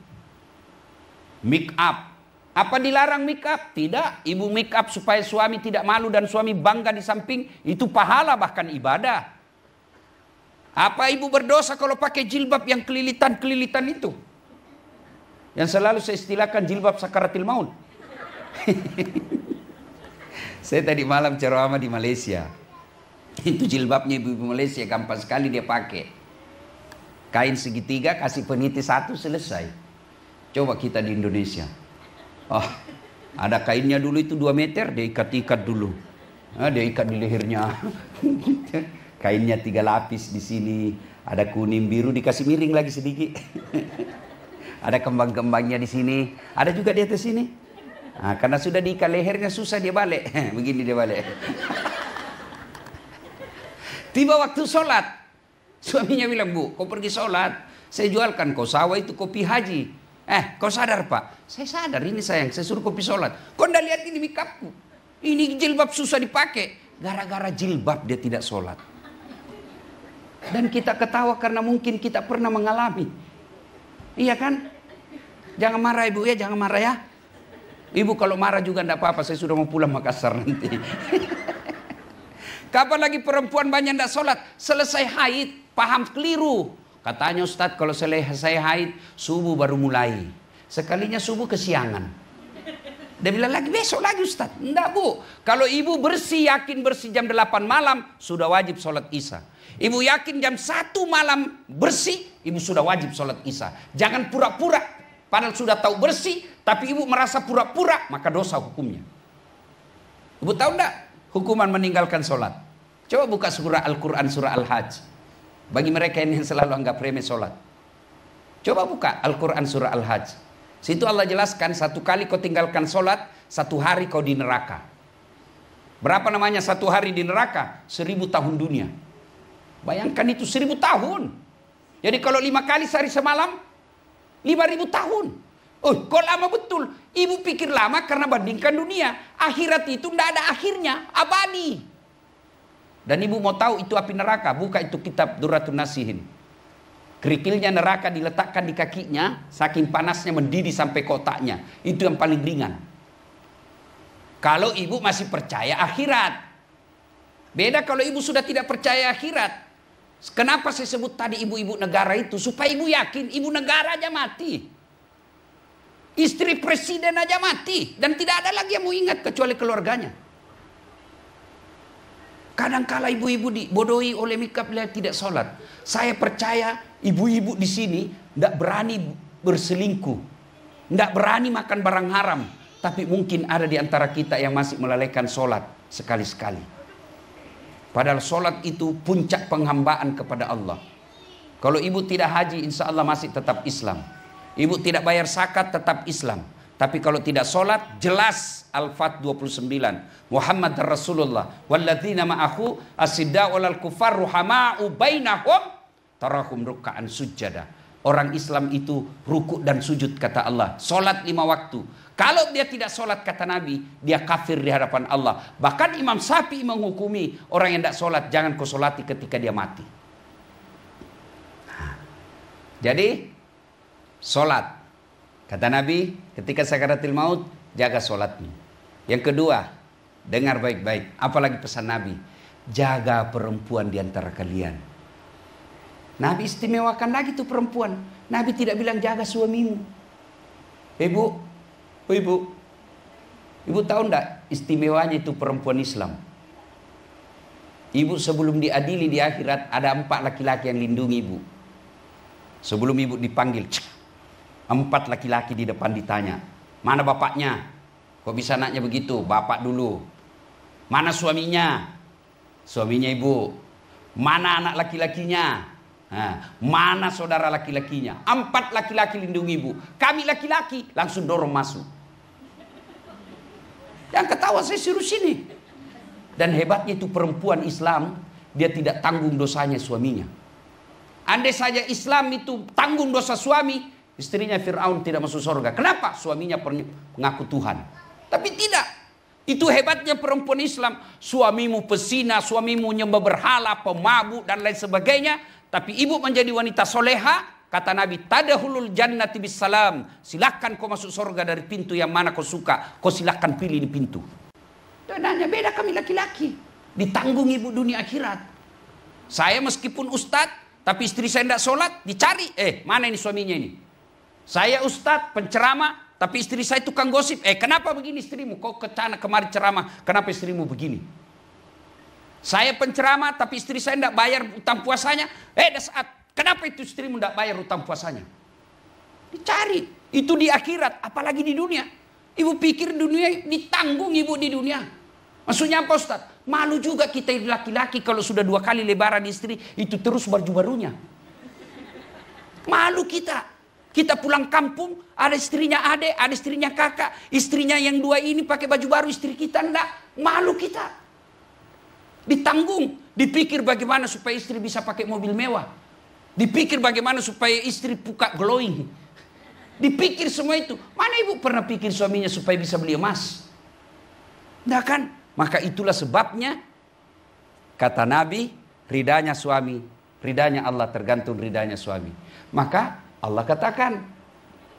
Make up. Apa dilarang make up? Tidak. Ibu make up supaya suami tidak malu dan suami bangga di samping. Itu pahala bahkan ibadah. Apa ibu berdosa kalau pakai jilbab yang kelilitan-kelilitan itu? Yang selalu saya istilahkan jilbab sakaratil maut. Saya tadi malam ceramah di Malaysia. Itu jilbabnya ibu-ibu Malaysia, gampang sekali dia pakai. Kain segitiga, kasih peniti satu, selesai. Coba kita di Indonesia. Oh, ada kainnya dulu itu 2 meter, dia ikat-ikat dulu. Dia ikat di lehernya. Kainnya 3 lapis di sini. Ada kuning, biru, dikasih miring lagi sedikit. Ada kembang-kembangnya di sini. Ada juga di atas sini. Nah, karena sudah diikat lehernya susah dia balik. Begini dia balik. Tiba waktu sholat. Suaminya bilang, Bu, kau pergi sholat. Saya jualkan kau sawah itu kopi haji. Kau sadar Pak? Saya sadar, ini sayang, saya suruh kopi sholat. Kau ndak lihat ini mikapku. Ini jilbab susah dipakai. Gara-gara jilbab dia tidak sholat. Dan kita ketawa karena mungkin kita pernah mengalami. Iya kan? Jangan marah ibu ya, jangan marah ya. Ibu kalau marah juga enggak apa-apa, saya sudah mau pulang Makassar nanti. Kapan lagi perempuan banyak enggak sholat? Selesai haid, paham keliru. Katanya Ustadz kalau selesai haid, subuh baru mulai. Sekalinya subuh kesiangan. Dia bilang lagi besok lagi Ustadz. Enggak Bu, kalau ibu bersih, yakin bersih jam 8 malam, sudah wajib sholat isya. Ibu yakin jam 1 malam bersih, ibu sudah wajib sholat isya. Jangan pura-pura, padahal sudah tahu bersih, tapi ibu merasa pura-pura, maka dosa hukumnya. Ibu tahu enggak hukuman meninggalkan sholat? Coba buka surah Al-Quran, surah Al-Hajj. Bagi mereka yang selalu anggap remeh sholat. Coba buka Al-Quran, surah Al-Hajj. Situ Allah jelaskan, 1 kali kau tinggalkan sholat, 1 hari kau di neraka. Berapa namanya 1 hari di neraka? 1000 tahun dunia. Bayangkan itu 1000 tahun. Jadi kalau 5 kali sehari semalam, 5000 tahun. Oh, kok lama betul. Ibu pikir lama karena bandingkan dunia. Akhirat itu tidak ada akhirnya, abadi. Dan ibu mau tahu itu api neraka, buka itu kitab Durratun Nasihin. Kerikilnya neraka diletakkan di kakinya, saking panasnya mendidih sampai kotaknya. Itu yang paling ringan. Kalau ibu masih percaya akhirat. Beda kalau ibu sudah tidak percaya akhirat. Kenapa saya sebut tadi ibu-ibu negara itu? Supaya ibu yakin ibu negara aja mati. Istri presiden aja mati. Dan tidak ada lagi yang mau ingat kecuali keluarganya. Kadang-kala ibu-ibu dibodohi oleh mikap tidak sholat. Saya percaya ibu-ibu di sini tidak berani berselingkuh. Tidak berani makan barang haram. Tapi mungkin ada di antara kita yang masih melalaikan sholat sekali-sekali. Padahal sholat itu puncak penghambaan kepada Allah. Kalau ibu tidak haji, insya Allah masih tetap Islam. Ibu tidak bayar zakat, tetap Islam. Tapi kalau tidak sholat, jelas Al-Fat 29. Muhammad Rasulullah. Walladzina ma'ahu asidda'u 'alal kuffar ruhama'u bainahum tarahum ruk'an sujada. Orang Islam itu rukuk dan sujud kata Allah. Sholat 5 waktu. Kalau dia tidak sholat kata Nabi, dia kafir di hadapan Allah. Bahkan Imam Syafi'i menghukumi orang yang tidak sholat, jangan kau sholati ketika dia mati. Jadi sholat. Kata Nabi, ketika sakaratil maut, jaga sholatmu. Yang kedua, dengar baik-baik. Apalagi pesan Nabi, jaga perempuan di antara kalian. Nabi istimewakan lagi tuh perempuan. Nabi tidak bilang jaga suamimu. Ibu tahu enggak istimewanya itu perempuan Islam? Ibu sebelum diadili di akhirat ada 4 laki-laki yang lindungi ibu. Sebelum ibu dipanggil, 4 laki-laki di depan ditanya, mana bapaknya? Kok bisa nanya begitu? Bapak dulu. Mana suaminya? Suaminya ibu. Mana anak laki-lakinya? Mana saudara laki-lakinya? 4 laki-laki lindungi ibu. Kami laki-laki langsung dorong masuk. Yang ketawa saya suruh sini. Dan hebatnya itu perempuan Islam, dia tidak tanggung dosanya suaminya. Andai saja Islam itu tanggung dosa suami, istrinya Fir'aun tidak masuk surga. Kenapa? Suaminya mengaku Tuhan. Tapi tidak. Itu hebatnya perempuan Islam. Suamimu pesina, suamimu nyembah berhala, pemabuk dan lain sebagainya. Tapi ibu menjadi wanita soleha. Kata Nabi, tadahulul jannati bisalam. Silahkan kau masuk surga dari pintu yang mana kau suka. Kau silahkan pilih di pintu. Dan hanya beda kami laki-laki. Ditanggung ibu dunia akhirat. Saya meskipun ustadz, tapi istri saya tidak sholat, dicari. Mana ini suaminya ini? Saya ustadz, penceramah, tapi istri saya tukang gosip. Kenapa begini istrimu? Kok kecana kemari ceramah, kenapa istrimu begini? Saya penceramah, tapi istri saya tidak bayar utang puasanya. Saat, kenapa itu istrimu tidak bayar utang puasanya? Dicari. Itu di akhirat, apalagi di dunia. Ibu pikir dunia ditanggung ibu di dunia. Maksudnya apa Ustaz? Malu juga kita laki-laki kalau sudah 2 kali lebaran istri, itu terus baju barunya. Malu kita. Kita pulang kampung, ada istrinya adek, ada istrinya kakak. Istrinya yang 2 ini pakai baju baru, istri kita enggak. Malu kita. Ditanggung. Dipikir bagaimana supaya istri bisa pakai mobil mewah. Dipikir bagaimana supaya istri buka glowing. Dipikir semua itu. Mana ibu pernah pikir suaminya supaya bisa beli emas? Enggak kan? Maka itulah sebabnya, kata Nabi, ridanya suami, ridanya Allah tergantung ridanya suami. Maka Allah katakan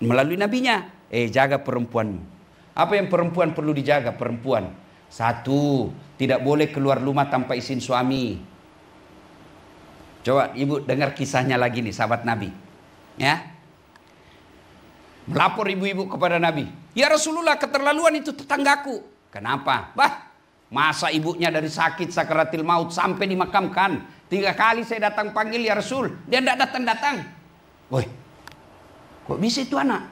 melalui nabinya, jaga perempuanmu. Apa yang perempuan perlu dijaga? Perempuan, 1, tidak boleh keluar rumah tanpa izin suami. Coba ibu dengar kisahnya lagi nih, sahabat Nabi. Ya, melapor ibu-ibu kepada Nabi. Ya Rasulullah, keterlaluan itu tetanggaku. Kenapa? Masa ibunya dari sakit sakaratil maut sampai dimakamkan. 3 kali saya datang panggil ya Rasul, dia tidak datang-datang. Woi, kok bisa itu anak?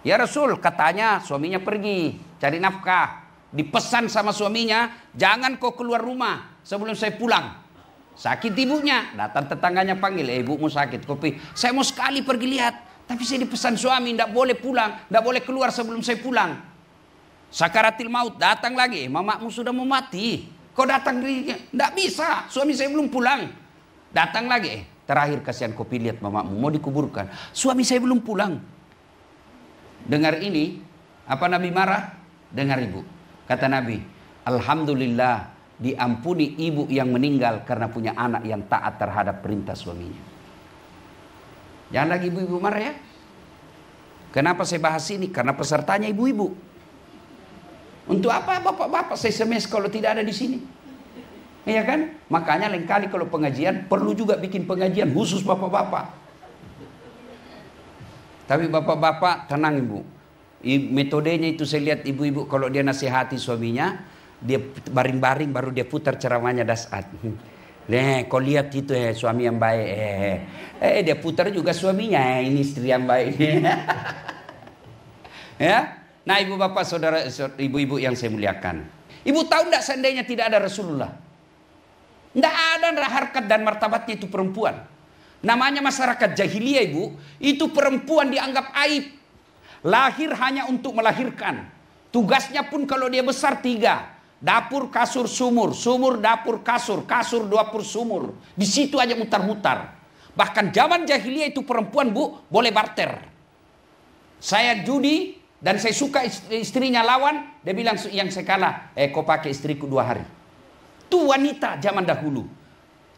Ya Rasul, katanya suaminya pergi cari nafkah. Dipesan sama suaminya, jangan kau keluar rumah sebelum saya pulang. Sakit ibunya, datang tetangganya panggil, ibumu sakit, kopi. Saya mau sekali pergi lihat, tapi saya dipesan suami, tidak boleh pulang, tidak boleh keluar sebelum saya pulang. Sakaratil maut, datang lagi, mamamu sudah mau mati. Kau datang, tidak bisa, suami saya belum pulang. Datang lagi, terakhir kasihan kopi, lihat mamamu mau dikuburkan. Suami saya belum pulang. Dengar ini, apa Nabi marah? Dengar ibu. Kata Nabi, alhamdulillah diampuni ibu yang meninggal karena punya anak yang taat terhadap perintah suaminya. Jangan lagi ibu-ibu marah ya. Kenapa saya bahas ini? Karena pesertanya ibu-ibu. Untuk apa bapak-bapak saya SMS kalau tidak ada di sini? Iya kan? Makanya lain kali kalau pengajian perlu juga bikin pengajian khusus bapak-bapak. Tapi bapak-bapak tenang ibu. Metodenya itu saya lihat ibu-ibu kalau dia nasihati suaminya, dia baring-baring baru dia putar ceramahnya dasar. Kau lihat itu suami yang baik. Dia putar juga suaminya, ini istri yang baik. Ya. Nah ibu bapak saudara ibu-ibu yang saya muliakan, ibu tahu tidak seandainya tidak ada Rasulullah, tidak ada harkat dan martabatnya itu perempuan. Namanya masyarakat jahiliyah ibu, itu perempuan dianggap aib. Lahir hanya untuk melahirkan. Tugasnya pun kalau dia besar 3. Dapur, kasur, sumur. Sumur, dapur, kasur. Kasur, dapur, sumur. Di situ aja mutar-mutar. Bahkan zaman jahiliyah itu perempuan bu, boleh barter. Saya judi dan saya suka istrinya lawan. Dia bilang yang saya kalah, kau pakai istriku 2 hari. Itu wanita zaman dahulu.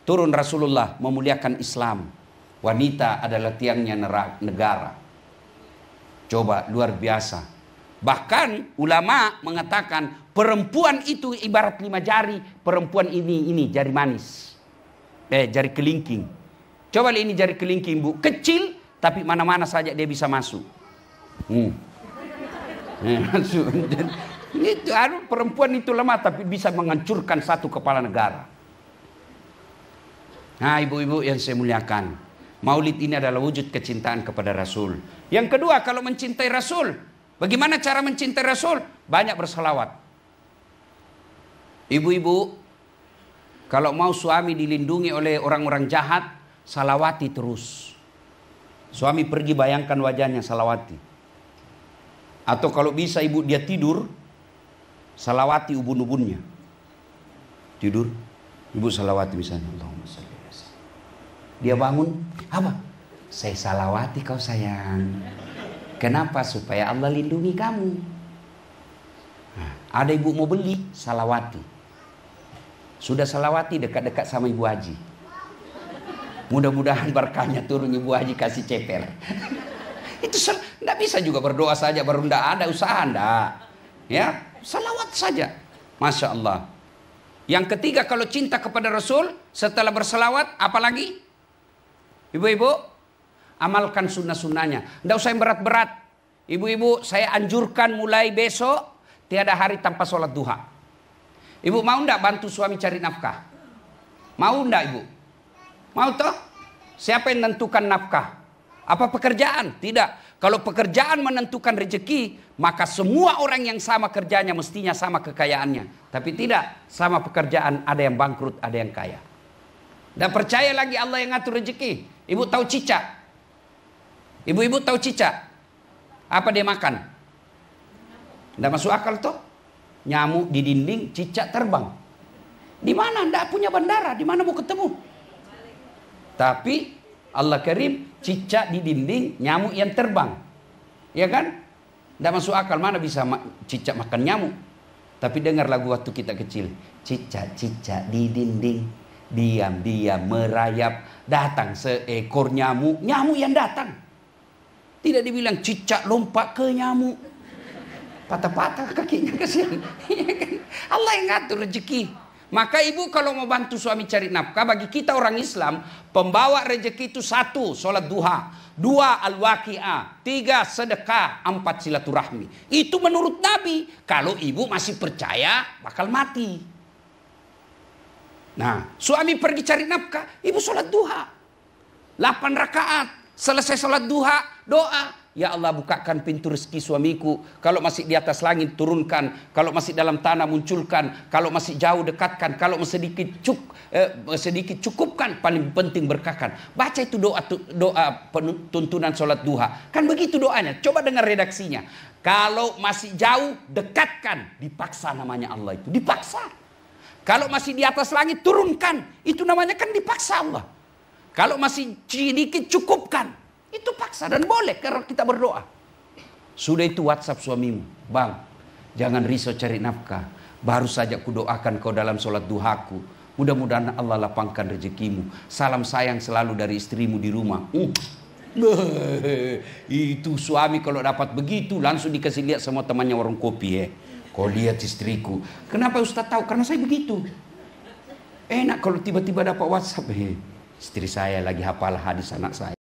Turun Rasulullah memuliakan Islam. Wanita adalah tiangnya negara. Coba luar biasa. Bahkan ulama mengatakan perempuan itu ibarat 5 jari. Perempuan ini jari manis. Jari kelingking. Coba lihat ini jari kelingking bu. Kecil tapi mana-mana saja dia bisa masuk. Masuk. Itu perempuan itu lemah tapi bisa menghancurkan 1 kepala negara. Nah ibu-ibu yang saya muliakan, Maulid ini adalah wujud kecintaan kepada Rasul. Yang kedua, kalau mencintai Rasul, bagaimana cara mencintai Rasul? Banyak berselawat. Ibu-ibu, kalau mau suami dilindungi oleh orang-orang jahat, salawati terus. Suami pergi bayangkan wajahnya, salawati. Atau kalau bisa ibu dia tidur, salawati ubun-ubunnya. Tidur, ibu salawati misalnya. Allahumma shalli. Dia bangun, apa? Saya salawati kau sayang. Kenapa? Supaya Allah lindungi kamu. Nah, ada ibu mau beli, salawati. Sudah salawati dekat-dekat sama Ibu Haji. Mudah-mudahan berkahnya turun Ibu Haji kasih ceper. Itu enggak bisa juga berdoa saja baru enggak ada usaha enggak. Ya, salawat saja. Masya Allah. Yang ketiga kalau cinta kepada Rasul, setelah berselawat, apa lagi? Ibu-ibu, amalkan sunnah-sunnahnya. Tidak usah yang berat-berat. Ibu-ibu, saya anjurkan mulai besok tiada hari tanpa sholat duha. Ibu mau ndak bantu suami cari nafkah? Mau ndak ibu? Mau toh? Siapa yang menentukan nafkah? Apa pekerjaan? Tidak. Kalau pekerjaan menentukan rezeki, maka semua orang yang sama kerjanya mestinya sama kekayaannya. Tapi tidak, sama pekerjaan ada yang bangkrut, ada yang kaya. Dan percaya lagi Allah yang ngatur rezeki. Ibu tahu cicak? Ibu-ibu tahu cicak? Apa dia makan? Tidak masuk akal toh? Nyamuk di dinding, cicak terbang. Di mana? Tidak punya bandara. Di mana mau ketemu? Tapi Allah Karim, cicak di dinding, nyamuk yang terbang. Ya kan? Tidak masuk akal, mana bisa cicak makan nyamuk. Tapi dengar lagu waktu kita kecil. Cicak-cicak di dinding, diam-diam merayap, datang seekor nyamuk. Nyamuk yang datang. Tidak dibilang cicak lompat ke nyamuk. Patah-patah kakinya, kasihan. Allah yang ngatur rezeki. Maka ibu kalau mau bantu suami cari nafkah, bagi kita orang Islam, pembawa rezeki itu 1, sholat duha, 2, al-waqi'ah, 3, sedekah, 4, silaturahmi. Itu menurut Nabi. Kalau ibu masih percaya, bakal mati. Nah, suami pergi cari nafkah, ibu sholat duha, 8 rakaat. Selesai sholat duha, doa. Ya Allah, bukakan pintu rezeki suamiku. Kalau masih di atas langit, turunkan. Kalau masih dalam tanah, munculkan. Kalau masih jauh, dekatkan. Kalau sedikit cukupkan. Paling penting berkahkan. Baca itu doa tuntunan sholat duha. Kan begitu doanya. Coba dengar redaksinya. Kalau masih jauh, dekatkan. Dipaksa namanya Allah itu. Dipaksa. Kalau masih di atas langit, turunkan. Itu namanya kan dipaksa Allah. Kalau masih sedikit, cukupkan. Itu paksa dan boleh karena kita berdoa. Sudah itu WhatsApp suamimu. Bang, jangan risau cari nafkah. Baru saja kudoakan kau dalam sholat duhaku. Mudah-mudahan Allah lapangkan rezekimu. Salam sayang selalu dari istrimu di rumah. Itu suami kalau dapat begitu langsung dikasih lihat sama temannya warung kopi. Kau lihat istriku. Kenapa Ustaz tahu? Karena saya begitu. Enak kalau tiba-tiba dapat WhatsApp. Istri saya lagi hafal hadis anak saya.